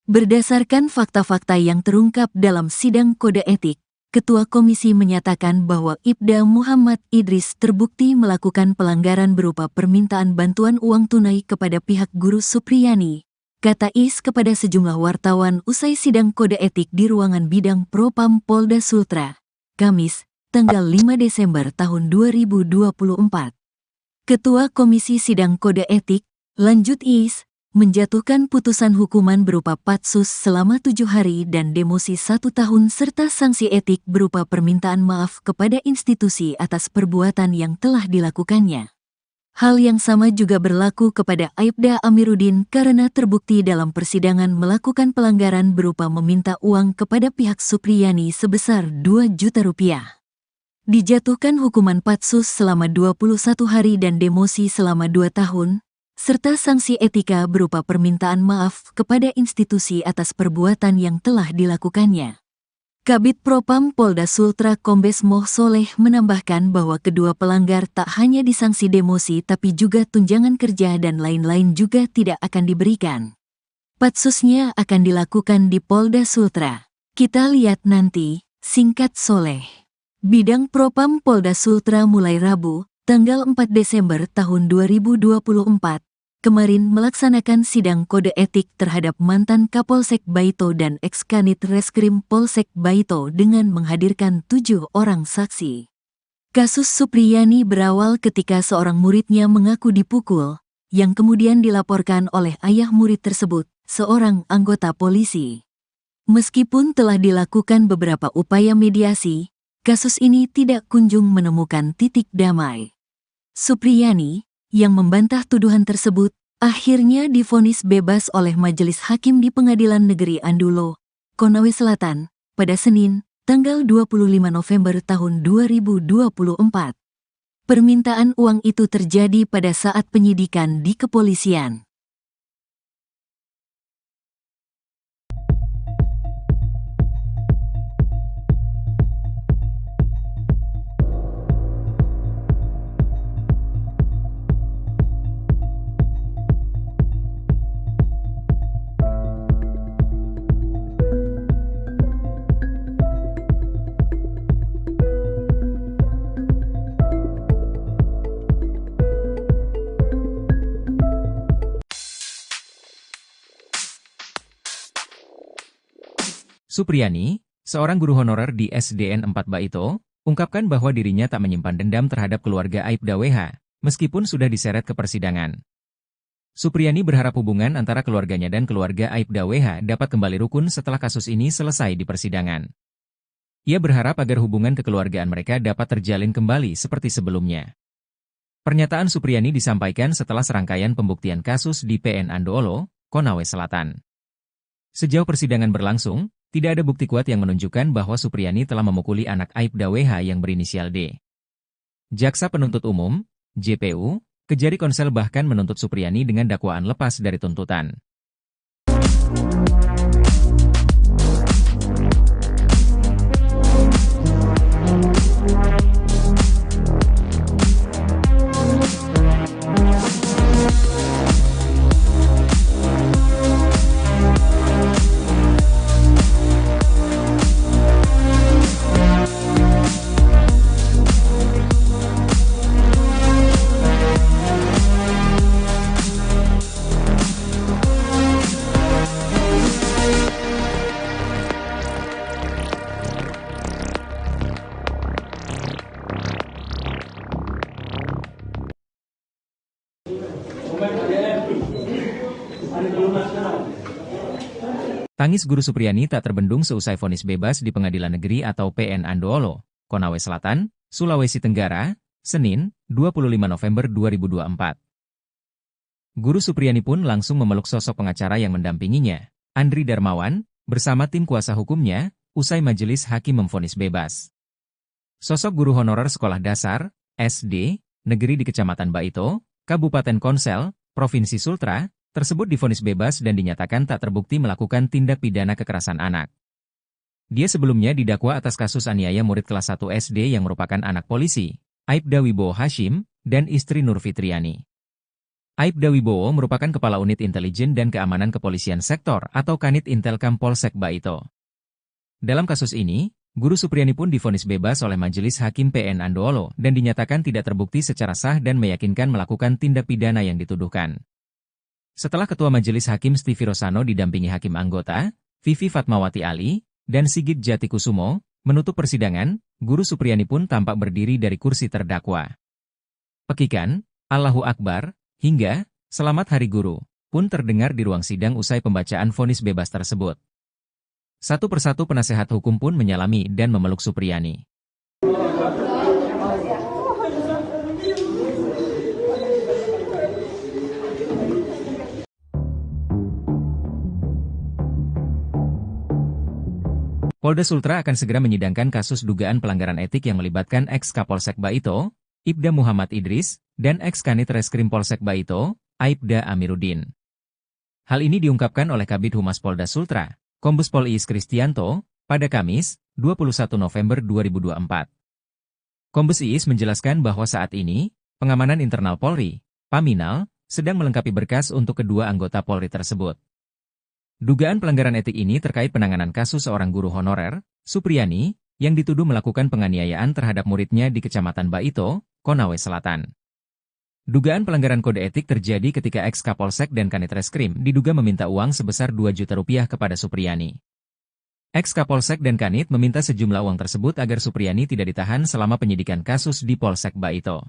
Berdasarkan fakta-fakta yang terungkap dalam sidang kode etik, Ketua Komisi menyatakan bahwa Ibda Muhammad Idris terbukti melakukan pelanggaran berupa permintaan bantuan uang tunai kepada pihak guru Supriyani, kata Is kepada sejumlah wartawan usai sidang kode etik di ruangan bidang Propam Polda Sultra, Kamis, tanggal 5 Desember tahun 2024. Ketua Komisi Sidang Kode Etik, lanjut Is, menjatuhkan putusan hukuman berupa patsus selama 7 hari dan demosi 1 tahun serta sanksi etik berupa permintaan maaf kepada institusi atas perbuatan yang telah dilakukannya. Hal yang sama juga berlaku kepada Aibda Amiruddin karena terbukti dalam persidangan melakukan pelanggaran berupa meminta uang kepada pihak Supriyani sebesar 2 juta rupiah. Dijatuhkan hukuman patsus selama 21 hari dan demosi selama 2 tahun, serta sanksi etika berupa permintaan maaf kepada institusi atas perbuatan yang telah dilakukannya. Kabid Propam Polda Sultra Kombes Moh Soleh menambahkan bahwa kedua pelanggar tak hanya disanksi demosi tapi juga tunjangan kerja dan lain-lain juga tidak akan diberikan. Patsusnya akan dilakukan di Polda Sultra. Kita lihat nanti, singkat Soleh. Bidang Propam Polda Sultra mulai Rabu, tanggal 4 Desember tahun 2024, kemarin melaksanakan sidang kode etik terhadap mantan Kapolsek Baito dan ex-Kanit Reskrim Polsek Baito dengan menghadirkan 7 orang saksi. Kasus Supriyani berawal ketika seorang muridnya mengaku dipukul, yang kemudian dilaporkan oleh ayah murid tersebut, seorang anggota polisi. Meskipun telah dilakukan beberapa upaya mediasi, kasus ini tidak kunjung menemukan titik damai. Supriyani, yang membantah tuduhan tersebut, akhirnya divonis bebas oleh Majelis Hakim di Pengadilan Negeri Andulo, Konawe Selatan, pada Senin, tanggal 25 November tahun 2024. Permintaan uang itu terjadi pada saat penyidikan di kepolisian.
Supriyani, seorang guru honorer di SDN 4 Baito, ungkapkan bahwa dirinya tak menyimpan dendam terhadap keluarga Aibda WH, meskipun sudah diseret ke persidangan. Supriyani berharap hubungan antara keluarganya dan keluarga Aibda WH dapat kembali rukun setelah kasus ini selesai di persidangan. Ia berharap agar hubungan kekeluargaan mereka dapat terjalin kembali seperti sebelumnya. Pernyataan Supriyani disampaikan setelah serangkaian pembuktian kasus di PN Andoolo, Konawe Selatan. Sejauh persidangan berlangsung, tidak ada bukti kuat yang menunjukkan bahwa Supriyani telah memukuli anak Aibda WH yang berinisial D. Jaksa Penuntut Umum, JPU, Kejari Konsel bahkan menuntut Supriyani dengan dakwaan lepas dari tuntutan. Tangis Guru Supriyani tak terbendung seusai vonis bebas di Pengadilan Negeri atau PN Andoolo, Konawe Selatan, Sulawesi Tenggara, Senin, 25 November 2024. Guru Supriyani pun langsung memeluk sosok pengacara yang mendampinginya, Andri Darmawan, bersama tim kuasa hukumnya, usai majelis hakim memvonis bebas. Sosok guru honorer sekolah dasar, SD, negeri di Kecamatan Baito, Kabupaten Konsel, Provinsi Sultra, tersebut divonis bebas dan dinyatakan tak terbukti melakukan tindak pidana kekerasan anak. Dia sebelumnya didakwa atas kasus aniaya murid kelas 1 SD yang merupakan anak polisi, Aibda Wibowo Hashim, dan istri Nur Fitriani. Aibda Wibowo merupakan Kepala Unit Intelijen dan Keamanan Kepolisian Sektor atau Kanit Intelkam Polsek Baito. Dalam kasus ini, Guru Supriyani pun divonis bebas oleh Majelis Hakim PN Andoolo dan dinyatakan tidak terbukti secara sah dan meyakinkan melakukan tindak pidana yang dituduhkan. Setelah Ketua Majelis Hakim Stivi Rosano didampingi hakim anggota, Vivi Fatmawati Ali, dan Sigit Jatikusumo, menutup persidangan, Guru Supriyani pun tampak berdiri dari kursi terdakwa. Pekikan, Allahu Akbar, hingga, Selamat Hari Guru, pun terdengar di ruang sidang usai pembacaan vonis bebas tersebut. Satu persatu penasehat hukum pun menyalami dan memeluk Supriyani. Polda Sultra akan segera menyidangkan kasus dugaan pelanggaran etik yang melibatkan ex-Kapolsek Baito, Ibda Muhammad Idris, dan ex-Kanit Reskrim Polsek Baito, Aibda Amiruddin. Hal ini diungkapkan oleh Kabid Humas Polda Sultra, Kombes Pol Iis Kristianto, pada Kamis, 21 November 2024. Kombes Iis menjelaskan bahwa saat ini, pengamanan internal Polri, Paminal, sedang melengkapi berkas untuk kedua anggota Polri tersebut. Dugaan pelanggaran etik ini terkait penanganan kasus seorang guru honorer, Supriyani, yang dituduh melakukan penganiayaan terhadap muridnya di Kecamatan Baito, Konawe Selatan. Dugaan pelanggaran kode etik terjadi ketika ex-Kapolsek dan Kanit Reskrim diduga meminta uang sebesar 2 juta rupiah kepada Supriyani. Ex-Kapolsek dan Kanit meminta sejumlah uang tersebut agar Supriyani tidak ditahan selama penyidikan kasus di Polsek Baito.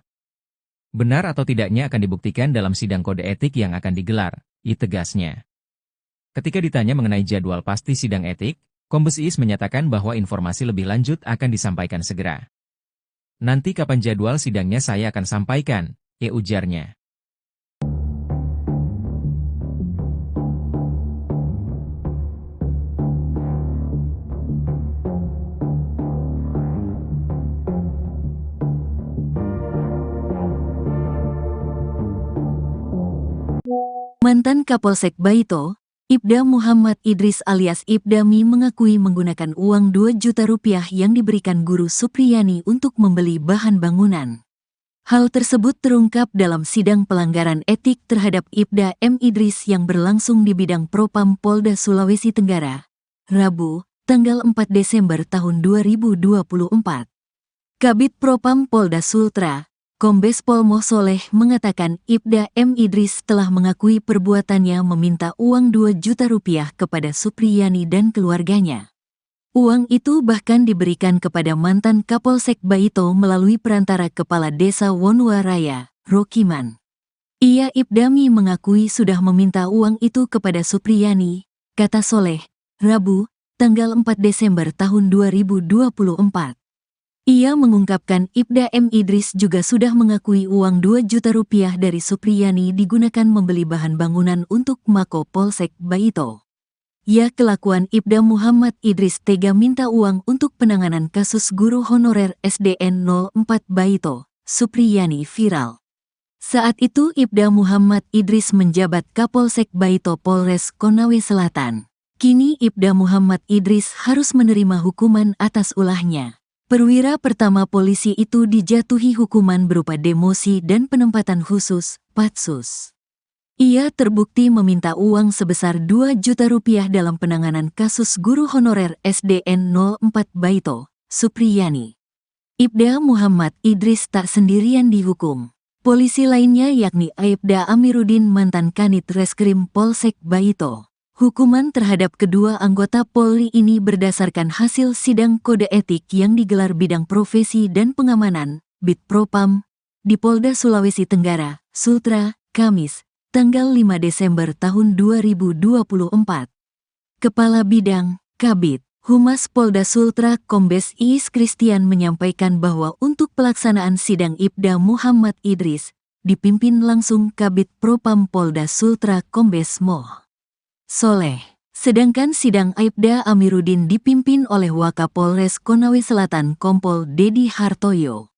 Benar atau tidaknya akan dibuktikan dalam sidang kode etik yang akan digelar, tegasnya. Ketika ditanya mengenai jadwal pasti sidang etik, Kombes Iis menyatakan bahwa informasi lebih lanjut akan disampaikan segera. Nanti kapan jadwal sidangnya saya akan sampaikan, ujarnya.
Mantan Kapolsek Baito, Ibda Muhammad Idris alias Ibda Mi mengakui menggunakan uang 2 juta rupiah yang diberikan Guru Supriyani untuk membeli bahan bangunan. Hal tersebut terungkap dalam sidang pelanggaran etik terhadap Ibda M. Idris yang berlangsung di bidang Propam Polda Sulawesi Tenggara, Rabu, tanggal 4 Desember tahun 2024. Kabid Propam Polda Sultra, Kombes Pol Mosoleh mengatakan Ibda M. Idris telah mengakui perbuatannya meminta uang 2 juta rupiah kepada Supriyani dan keluarganya. Uang itu bahkan diberikan kepada mantan Kapolsek Baito melalui perantara Kepala Desa Wonua Raya, Rokiman. Ia Ibda Mi mengakui sudah meminta uang itu kepada Supriyani, kata Soleh, Rabu, tanggal 4 Desember tahun 2024. Ia mengungkapkan Ibda M. Idris juga sudah mengakui uang 2 juta rupiah dari Supriyani digunakan membeli bahan bangunan untuk Mako Polsek Baito. Ya kelakuan Ibda Muhammad Idris tega minta uang untuk penanganan kasus guru honorer SDN 04 Baito, Supriyani viral. Saat itu Ibda Muhammad Idris menjabat Kapolsek Baito Polres Konawe Selatan. Kini Ibda Muhammad Idris harus menerima hukuman atas ulahnya. Perwira pertama polisi itu dijatuhi hukuman berupa demosi dan penempatan khusus, Patsus. Ia terbukti meminta uang sebesar 2 juta rupiah dalam penanganan kasus guru honorer SDN 04 Baito, Supriyani. Ibda Muhammad Idris tak sendirian dihukum. Polisi lainnya yakni Aibda Amiruddin mantan Kanit Reskrim Polsek Baito. Hukuman terhadap kedua anggota Polri ini berdasarkan hasil sidang kode etik yang digelar bidang profesi dan pengamanan, Bid Propam, di Polda Sulawesi Tenggara, Sultra, Kamis, tanggal 5 Desember tahun 2024. Kepala Bidang, Kabid, Humas Polda Sultra Kombes Iis Christian menyampaikan bahwa untuk pelaksanaan sidang Ibda Muhammad Idris, dipimpin langsung Kabid Propam Polda Sultra Kombes Moh Soleh. Sedangkan sidang Aibda Amiruddin dipimpin oleh Wakapolres Konawe Selatan Kompol Dedi Hartoyo.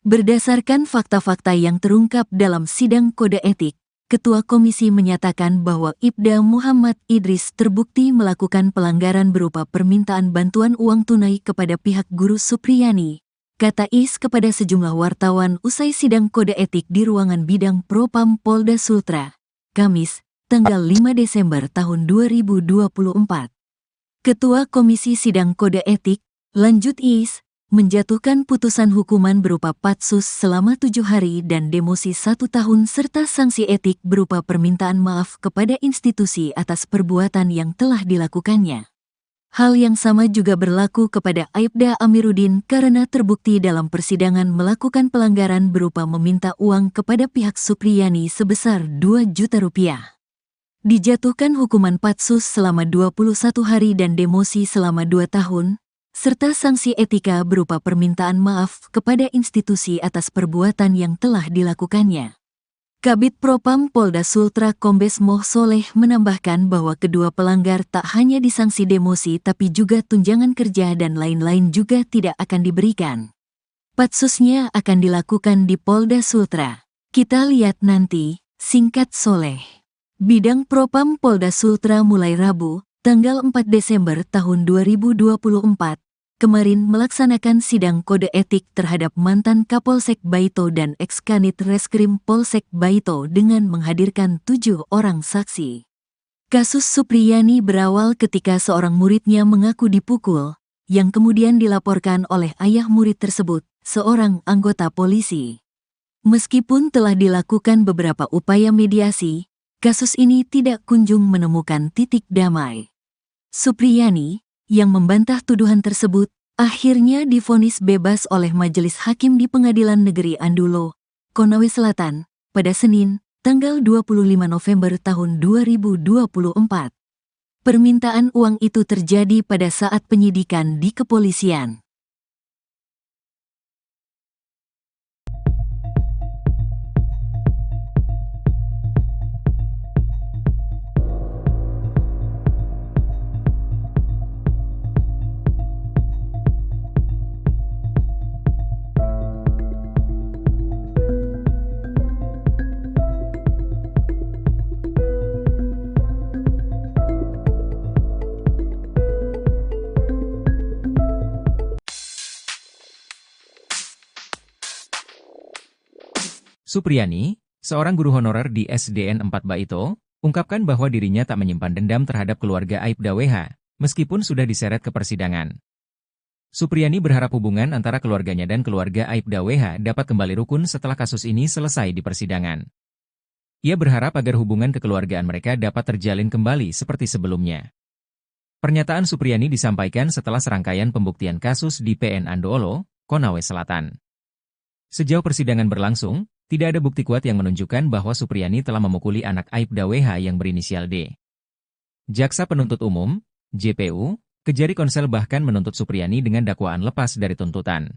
Berdasarkan fakta-fakta yang terungkap dalam sidang kode etik, Ketua Komisi menyatakan bahwa Ibda Muhammad Idris terbukti melakukan pelanggaran berupa permintaan bantuan uang tunai kepada pihak Guru Supriyani, kata Is kepada sejumlah wartawan usai sidang kode etik di ruangan bidang Propam Polda Sultra, Kamis, tanggal 5 Desember tahun 2024. Ketua Komisi Sidang Kode Etik, lanjut Is, menjatuhkan putusan hukuman berupa patsus selama 7 hari dan demosi 1 tahun serta sanksi etik berupa permintaan maaf kepada institusi atas perbuatan yang telah dilakukannya. Hal yang sama juga berlaku kepada Aibda Amiruddin karena terbukti dalam persidangan melakukan pelanggaran berupa meminta uang kepada pihak Supriyani sebesar 2 juta rupiah. Dijatuhkan hukuman patsus selama 21 hari dan demosi selama 2 tahun, serta sanksi etika berupa permintaan maaf kepada institusi atas perbuatan yang telah dilakukannya. Kabid Propam Polda Sultra Kombes Moh Soleh menambahkan bahwa kedua pelanggar tak hanya disanksi demosi tapi juga tunjangan kerja dan lain-lain juga tidak akan diberikan. Patsusnya akan dilakukan di Polda Sultra. Kita lihat nanti, singkat Soleh. Bidang Propam Polda Sultra mulai Rabu, tanggal 4 Desember tahun 2024, kemarin melaksanakan sidang kode etik terhadap mantan Kapolsek Baito dan ex-Kanit Reskrim Polsek Baito dengan menghadirkan 7 orang saksi. Kasus Supriyani berawal ketika seorang muridnya mengaku dipukul, yang kemudian dilaporkan oleh ayah murid tersebut, seorang anggota polisi. Meskipun telah dilakukan beberapa upaya mediasi, kasus ini tidak kunjung menemukan titik damai. Supriyani, yang membantah tuduhan tersebut, akhirnya divonis bebas oleh Majelis Hakim di Pengadilan Negeri Andulo, Konawe Selatan, pada Senin, tanggal 25 November tahun 2024. Permintaan uang itu terjadi pada saat penyidikan di kepolisian.
Supriyani, seorang guru honorer di SDN 4 Baito, ungkapkan bahwa dirinya tak menyimpan dendam terhadap keluarga Aibda WH, meskipun sudah diseret ke persidangan. Supriyani berharap hubungan antara keluarganya dan keluarga Aibda WH dapat kembali rukun setelah kasus ini selesai di persidangan. Ia berharap agar hubungan kekeluargaan mereka dapat terjalin kembali seperti sebelumnya. Pernyataan Supriyani disampaikan setelah serangkaian pembuktian kasus di PN Andoolo, Konawe Selatan. Sejauh persidangan berlangsung, tidak ada bukti kuat yang menunjukkan bahwa Supriyani telah memukuli anak Aibda WH yang berinisial D. Jaksa Penuntut Umum, JPU, Kejari Konsel bahkan menuntut Supriyani dengan dakwaan lepas dari tuntutan.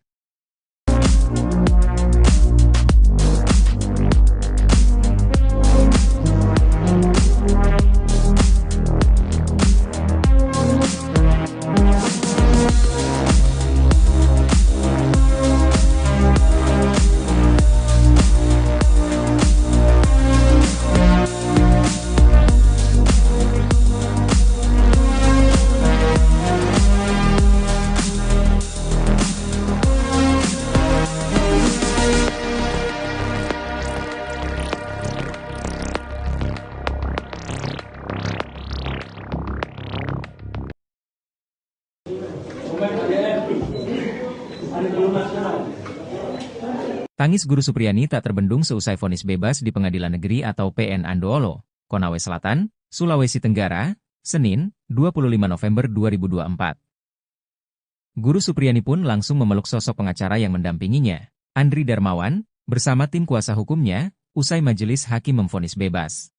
Tangis Guru Supriyani tak terbendung seusai vonis bebas di Pengadilan Negeri atau PN Andoolo, Konawe Selatan, Sulawesi Tenggara, Senin, 25 November 2024. Guru Supriyani pun langsung memeluk sosok pengacara yang mendampinginya, Andri Darmawan, bersama tim kuasa hukumnya, usai majelis hakim memvonis bebas.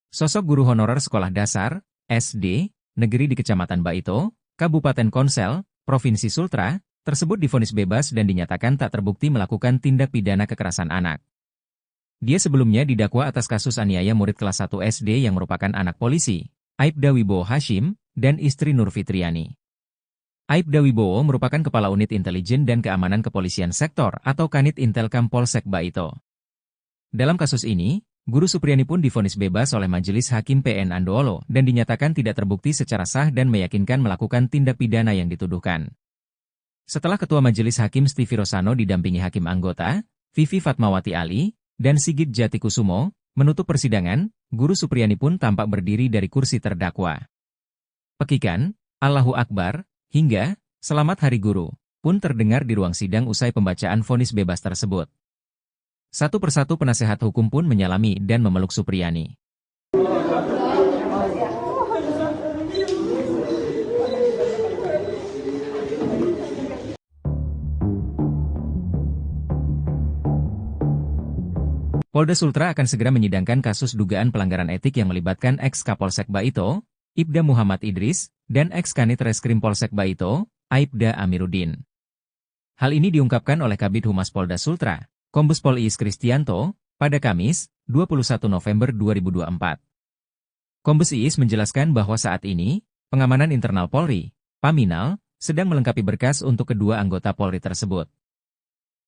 Sosok guru honorer sekolah dasar, SD, negeri di Kecamatan Baito, Kabupaten Konsel, Provinsi Sultra, tersebut divonis bebas dan dinyatakan tak terbukti melakukan tindak pidana kekerasan anak. Dia sebelumnya didakwa atas kasus aniaya murid kelas 1 SD yang merupakan anak polisi, Aibda Wibowo Hashim, dan istri Nur Fitriani. Aibda Wibowo merupakan Kepala Unit Intelijen dan Keamanan Kepolisian Sektor atau Kanit Intelkam Polsek Baito. Dalam kasus ini, Guru Supriani pun divonis bebas oleh Majelis Hakim PN Andoolo dan dinyatakan tidak terbukti secara sah dan meyakinkan melakukan tindak pidana yang dituduhkan. Setelah Ketua Majelis Hakim Stivi Rosano didampingi Hakim Anggota, Vivi Fatmawati Ali, dan Sigit Jatikusumo, menutup persidangan, Guru Supriani pun tampak berdiri dari kursi terdakwa. Pekikan, Allahu Akbar, hingga, Selamat Hari Guru, pun terdengar di ruang sidang usai pembacaan vonis bebas tersebut. Satu persatu penasehat hukum pun menyalami dan memeluk Supriani. Polda Sultra akan segera menyidangkan kasus dugaan pelanggaran etik yang melibatkan ex-Kapolsek Baito, Ibda Muhammad Idris, dan ex-Kanit Reskrim Polsek Baito, Aibda Amiruddin. Hal ini diungkapkan oleh Kabid Humas Polda Sultra, Kombes Pol Iis Kristianto, pada Kamis, 21 November 2024. Kombes Iis menjelaskan bahwa saat ini, pengamanan internal Polri, Paminal, sedang melengkapi berkas untuk kedua anggota Polri tersebut.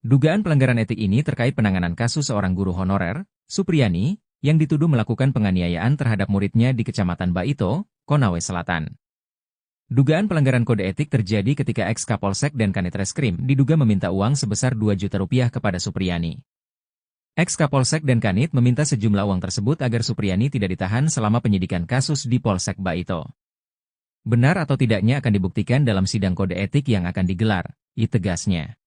Dugaan pelanggaran etik ini terkait penanganan kasus seorang guru honorer, Supriani, yang dituduh melakukan penganiayaan terhadap muridnya di Kecamatan Baito, Konawe Selatan. Dugaan pelanggaran kode etik terjadi ketika ex-Kapolsek dan Kanit Reskrim diduga meminta uang sebesar 2 juta rupiah kepada Supriani. Ex-Kapolsek dan Kanit meminta sejumlah uang tersebut agar Supriani tidak ditahan selama penyidikan kasus di Polsek Baito. Benar atau tidaknya akan dibuktikan dalam sidang kode etik yang akan digelar, tegasnya.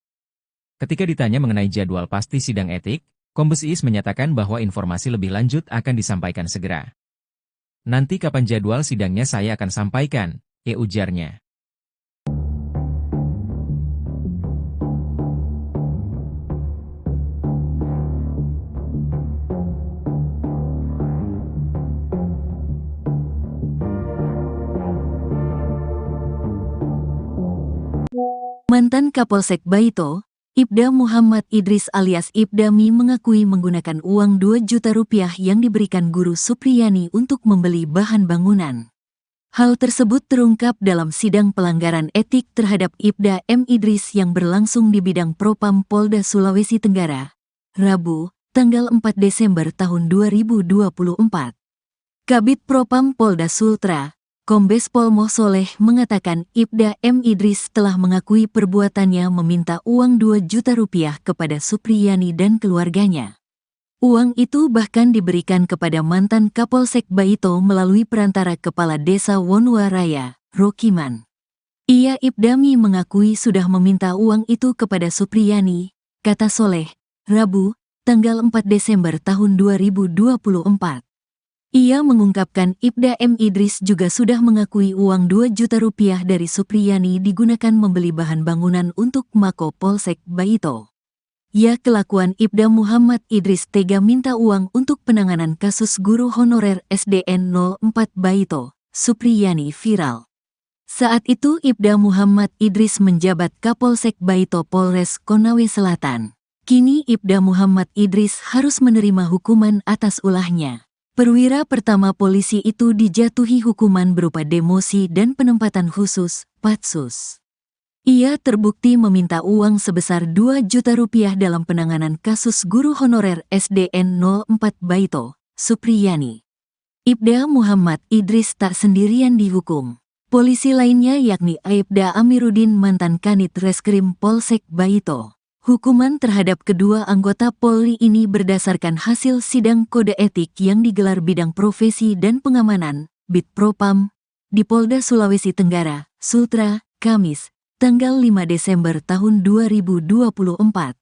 Ketika ditanya mengenai jadwal pasti sidang etik, Kombes Iis menyatakan bahwa informasi lebih lanjut akan disampaikan segera. Nanti kapan jadwal sidangnya saya akan sampaikan, ujarnya.
Mantan Kapolsek Baito, Ibda Muhammad Idris alias Ibda Mi mengakui menggunakan uang 2 juta rupiah yang diberikan Guru Supriani untuk membeli bahan bangunan. Hal tersebut terungkap dalam sidang pelanggaran etik terhadap Ibda M. Idris yang berlangsung di bidang Propam Polda Sulawesi Tenggara, Rabu, tanggal 4 Desember tahun 2024. Kabid Propam Polda Sultra, Kombes Pol Moh Soleh mengatakan Ibda M. Idris telah mengakui perbuatannya meminta uang 2 juta rupiah kepada Supriani dan keluarganya. Uang itu bahkan diberikan kepada mantan Kapolsek Baito melalui perantara Kepala Desa Wonua Raya, Rokiman. Ia Ibda Mi mengakui sudah meminta uang itu kepada Supriani, kata Soleh, Rabu, tanggal 4 Desember tahun 2024. Ia mengungkapkan Ibda M. Idris juga sudah mengakui uang 2 juta rupiah dari Supriani digunakan membeli bahan bangunan untuk Mako Polsek Baito. Ya kelakuan Ibda Muhammad Idris tega minta uang untuk penanganan kasus guru honorer SDN 04 Baito, Supriani viral. Saat itu Ibda Muhammad Idris menjabat Kapolsek Baito Polres Konawe Selatan. Kini Ibda Muhammad Idris harus menerima hukuman atas ulahnya. Perwira pertama polisi itu dijatuhi hukuman berupa demosi dan penempatan khusus, Patsus. Ia terbukti meminta uang sebesar 2 juta rupiah dalam penanganan kasus guru honorer SDN 04 Baito, Supriani. Ibda Muhammad Idris tak sendirian dihukum. Polisi lainnya yakni Aibda Amiruddin mantan Kanit Reskrim Polsek Baito. Hukuman terhadap kedua anggota Polri ini berdasarkan hasil sidang kode etik yang digelar bidang profesi dan pengamanan, Bid Propam, di Polda Sulawesi Tenggara, Sultra, Kamis, tanggal 5 Desember tahun 2024.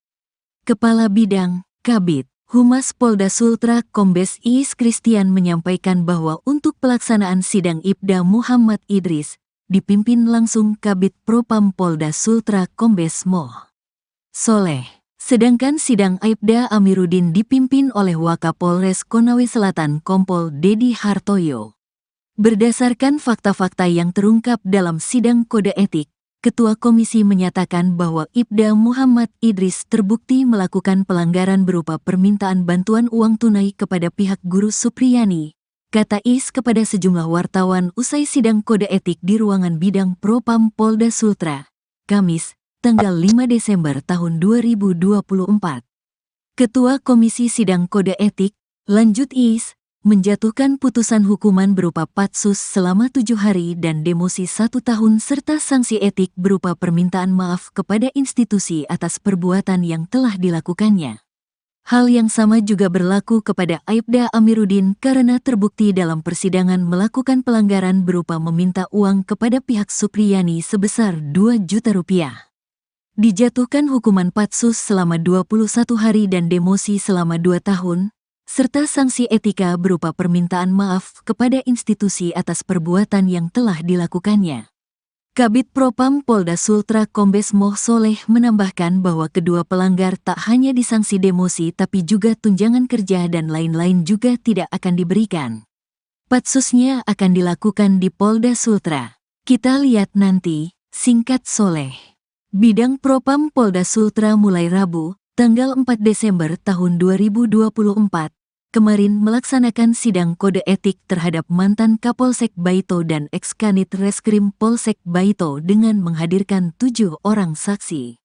Kepala Bidang, Kabid, Humas Polda Sultra Kombes Iis Kristian menyampaikan bahwa untuk pelaksanaan sidang Ibda Muhammad Idris, dipimpin langsung Kabid Propam Polda Sultra Kombes Moh Soleh. Sedangkan sidang Aibda Amiruddin dipimpin oleh Wakapolres Konawe Selatan Kompol Dedi Hartoyo. Berdasarkan fakta-fakta yang terungkap dalam sidang kode etik, Ketua Komisi menyatakan bahwa Ibda Muhammad Idris terbukti melakukan pelanggaran berupa permintaan bantuan uang tunai kepada pihak Guru Supriyani, kata Is kepada sejumlah wartawan usai sidang kode etik di ruangan bidang Propam Polda Sultra, Kamis, tanggal 5 Desember tahun 2024. Ketua Komisi Sidang Kode Etik, lanjut Is, menjatuhkan putusan hukuman berupa patsus selama 7 hari dan demosi 1 tahun serta sanksi etik berupa permintaan maaf kepada institusi atas perbuatan yang telah dilakukannya. Hal yang sama juga berlaku kepada Aibda Amiruddin karena terbukti dalam persidangan melakukan pelanggaran berupa meminta uang kepada pihak Supriyani sebesar 2 juta rupiah. Dijatuhkan hukuman patsus selama 21 hari dan demosi selama 2 tahun, serta sanksi etika berupa permintaan maaf kepada institusi atas perbuatan yang telah dilakukannya. Kabid Propam Polda Sultra Kombes Moh Soleh menambahkan bahwa kedua pelanggar tak hanya disanksi demosi tapi juga tunjangan kerja dan lain-lain juga tidak akan diberikan. Patsusnya akan dilakukan di Polda Sultra. Kita lihat nanti, singkat Soleh. Bidang Propam Polda Sultra mulai Rabu, tanggal 4 Desember tahun 2024, kemarin melaksanakan sidang kode etik terhadap mantan Kapolsek Baito dan ex-Kanit Reskrim Polsek Baito dengan menghadirkan 7 orang saksi.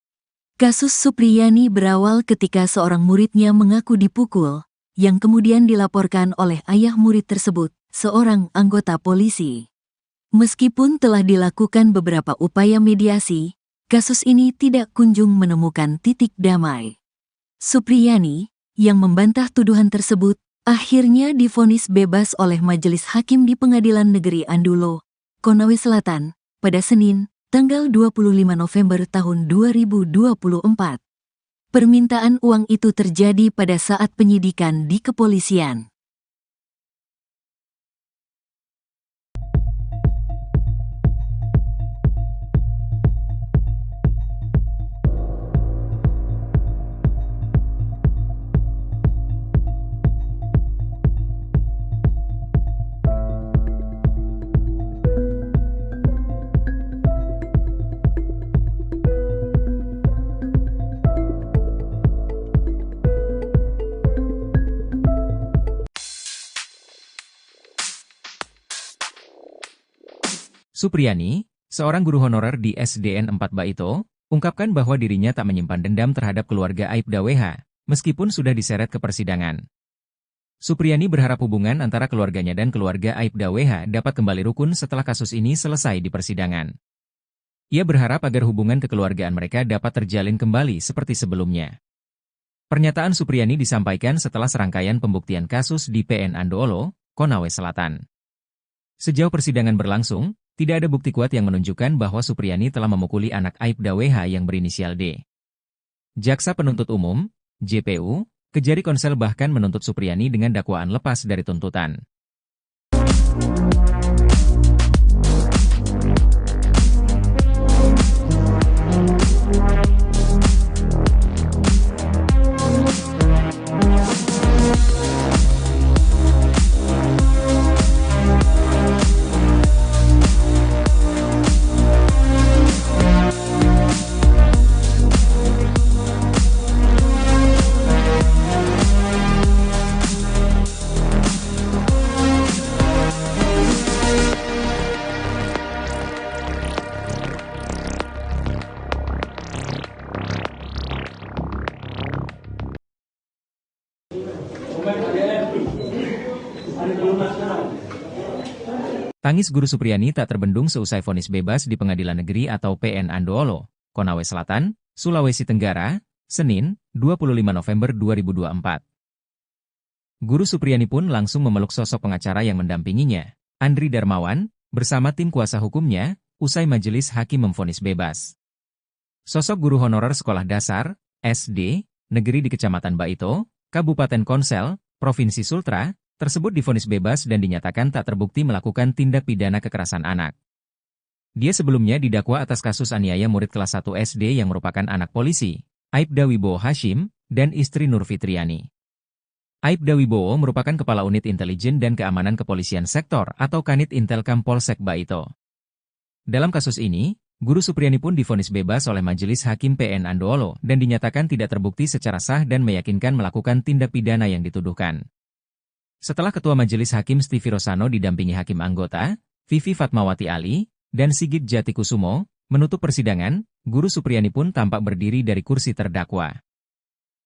Kasus Supriyani berawal ketika seorang muridnya mengaku dipukul, yang kemudian dilaporkan oleh ayah murid tersebut, seorang anggota polisi. Meskipun telah dilakukan beberapa upaya mediasi, kasus ini tidak kunjung menemukan titik damai. Supriyani, yang membantah tuduhan tersebut, akhirnya divonis bebas oleh Majelis Hakim di Pengadilan Negeri Andulo, Konawe Selatan, pada Senin, tanggal 25 November tahun 2024. Permintaan uang itu terjadi pada saat penyidikan di kepolisian.
Supriyani, seorang guru honorer di SDN 4 Baito, ungkapkan bahwa dirinya tak menyimpan dendam terhadap keluarga Aibda WH, meskipun sudah diseret ke persidangan. Supriyani berharap hubungan antara keluarganya dan keluarga Aibda WH dapat kembali rukun setelah kasus ini selesai di persidangan. Ia berharap agar hubungan kekeluargaan mereka dapat terjalin kembali seperti sebelumnya. Pernyataan Supriyani disampaikan setelah serangkaian pembuktian kasus di PN Andoolo, Konawe Selatan. Sejauh persidangan berlangsung, tidak ada bukti kuat yang menunjukkan bahwa Supriyani telah memukuli anak Aibda WH yang berinisial D. Jaksa Penuntut Umum, JPU, Kejari Konsel bahkan menuntut Supriyani dengan dakwaan lepas dari tuntutan. Tangis Guru Supriyani tak terbendung seusai vonis bebas di Pengadilan Negeri atau PN Andoolo, Konawe Selatan, Sulawesi Tenggara, Senin, 25 November 2024. Guru Supriyani pun langsung memeluk sosok pengacara yang mendampinginya, Andri Darmawan, bersama tim kuasa hukumnya, usai majelis hakim memvonis bebas. Sosok guru honorer sekolah dasar, SD, negeri di Kecamatan Baito, Kabupaten Konsel, Provinsi Sultra, tersebut divonis bebas dan dinyatakan tak terbukti melakukan tindak pidana kekerasan anak. Dia sebelumnya didakwa atas kasus aniaya murid kelas 1 SD yang merupakan anak polisi, Aibda Wibowo Hashim, dan istri Nur Fitriani. Aibda Wibowo merupakan Kepala Unit Intelijen dan Keamanan Kepolisian Sektor atau Kanit Intelkam Polsek Baito. Dalam kasus ini, Guru Supriyani pun divonis bebas oleh Majelis Hakim PN Andoolo dan dinyatakan tidak terbukti secara sah dan meyakinkan melakukan tindak pidana yang dituduhkan. Setelah Ketua Majelis Hakim Stivi Rosano didampingi hakim anggota, Vivi Fatmawati Ali, dan Sigit Jatikusumo, menutup persidangan, Guru Supriyani pun tampak berdiri dari kursi terdakwa.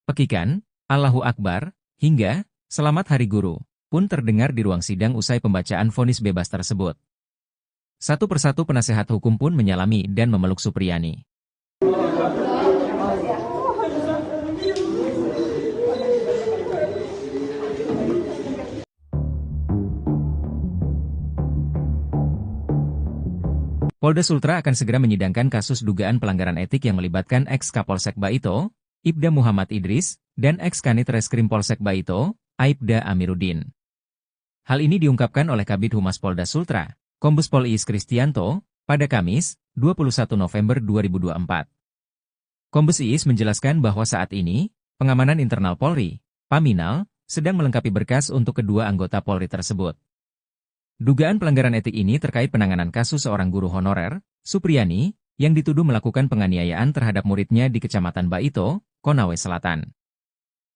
Pekikan, Allahu Akbar, hingga, Selamat Hari Guru, pun terdengar di ruang sidang usai pembacaan vonis bebas tersebut. Satu persatu penasehat hukum pun menyalami dan memeluk Supriyani. Polda Sultra akan segera menyidangkan kasus dugaan pelanggaran etik yang melibatkan ex-Kapolsek Baito, Ibda Muhammad Idris, dan ex-Kanit Reskrim Polsek Baito, Aibda Amiruddin. Hal ini diungkapkan oleh Kabid Humas Polda Sultra, Kombes Pol Iis Kristianto, pada Kamis, 21 November 2024. Kombes Iis menjelaskan bahwa saat ini, pengamanan internal Polri, Paminal, sedang melengkapi berkas untuk kedua anggota Polri tersebut. Dugaan pelanggaran etik ini terkait penanganan kasus seorang guru honorer, Supriyani, yang dituduh melakukan penganiayaan terhadap muridnya di Kecamatan Baito, Konawe Selatan.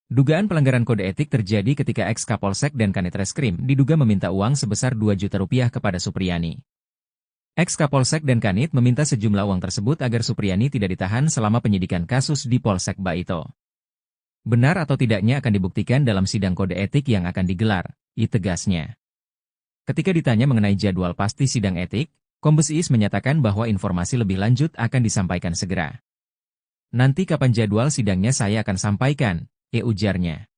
Dugaan pelanggaran kode etik terjadi ketika ex-Kapolsek dan Kanit Reskrim diduga meminta uang sebesar 2 juta rupiah kepada Supriyani. Ex-Kapolsek dan Kanit meminta sejumlah uang tersebut agar Supriyani tidak ditahan selama penyidikan kasus di Polsek Baito. Benar atau tidaknya akan dibuktikan dalam sidang kode etik yang akan digelar, tegasnya. Ketika ditanya mengenai jadwal pasti sidang etik, Kombes Iis menyatakan bahwa informasi lebih lanjut akan disampaikan segera. Nanti kapan jadwal sidangnya saya akan sampaikan, ujarnya.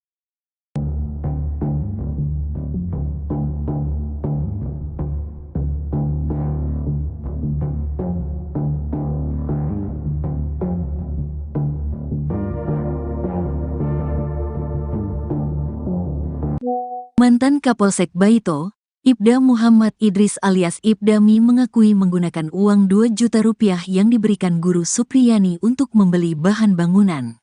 Mantan Kapolsek Baito, Ibda Muhammad Idris alias Ibda Mi mengakui menggunakan uang 2 juta rupiah yang diberikan Guru Supriyani untuk membeli bahan bangunan.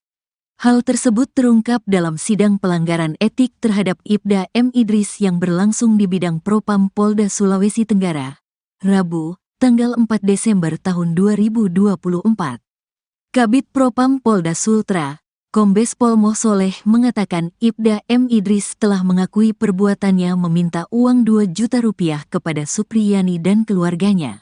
Hal tersebut terungkap dalam sidang pelanggaran etik terhadap Ibda M. Idris yang berlangsung di bidang Propam Polda Sulawesi Tenggara, Rabu, tanggal 4 Desember tahun 2024. Kabid Propam Polda Sultra, Kombes Pol Moh Soleh mengatakan Ibda M. Idris telah mengakui perbuatannya meminta uang 2 juta rupiah kepada Supriyani dan keluarganya.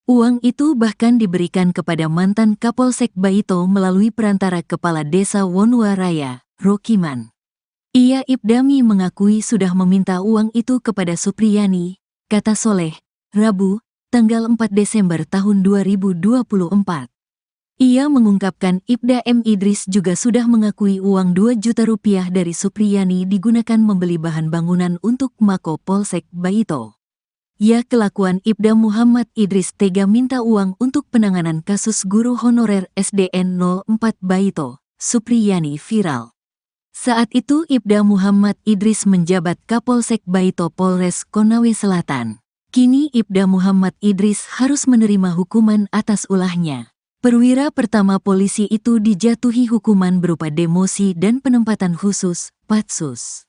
Uang itu bahkan diberikan kepada mantan Kapolsek Baito melalui perantara Kepala Desa Wonua Raya, Rokiman. Ibda Mi mengakui sudah meminta uang itu kepada Supriyani, kata Soleh, Rabu, tanggal 4 Desember tahun 2024. Ia mengungkapkan Ibda M. Idris juga sudah mengakui uang 2 juta rupiah dari Supriyani digunakan membeli bahan bangunan untuk Mako Polsek Baito. Ya, kelakuan Ibda Muhammad Idris tega minta uang untuk penanganan kasus guru honorer SDN 04 Baito, Supriyani viral. Saat itu Ibda Muhammad Idris menjabat Kapolsek Baito Polres Konawe Selatan. Kini Ibda Muhammad Idris harus menerima hukuman atas ulahnya. Perwira pertama polisi itu dijatuhi hukuman berupa demosi dan penempatan khusus, Patsus.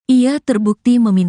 Ia terbukti meminta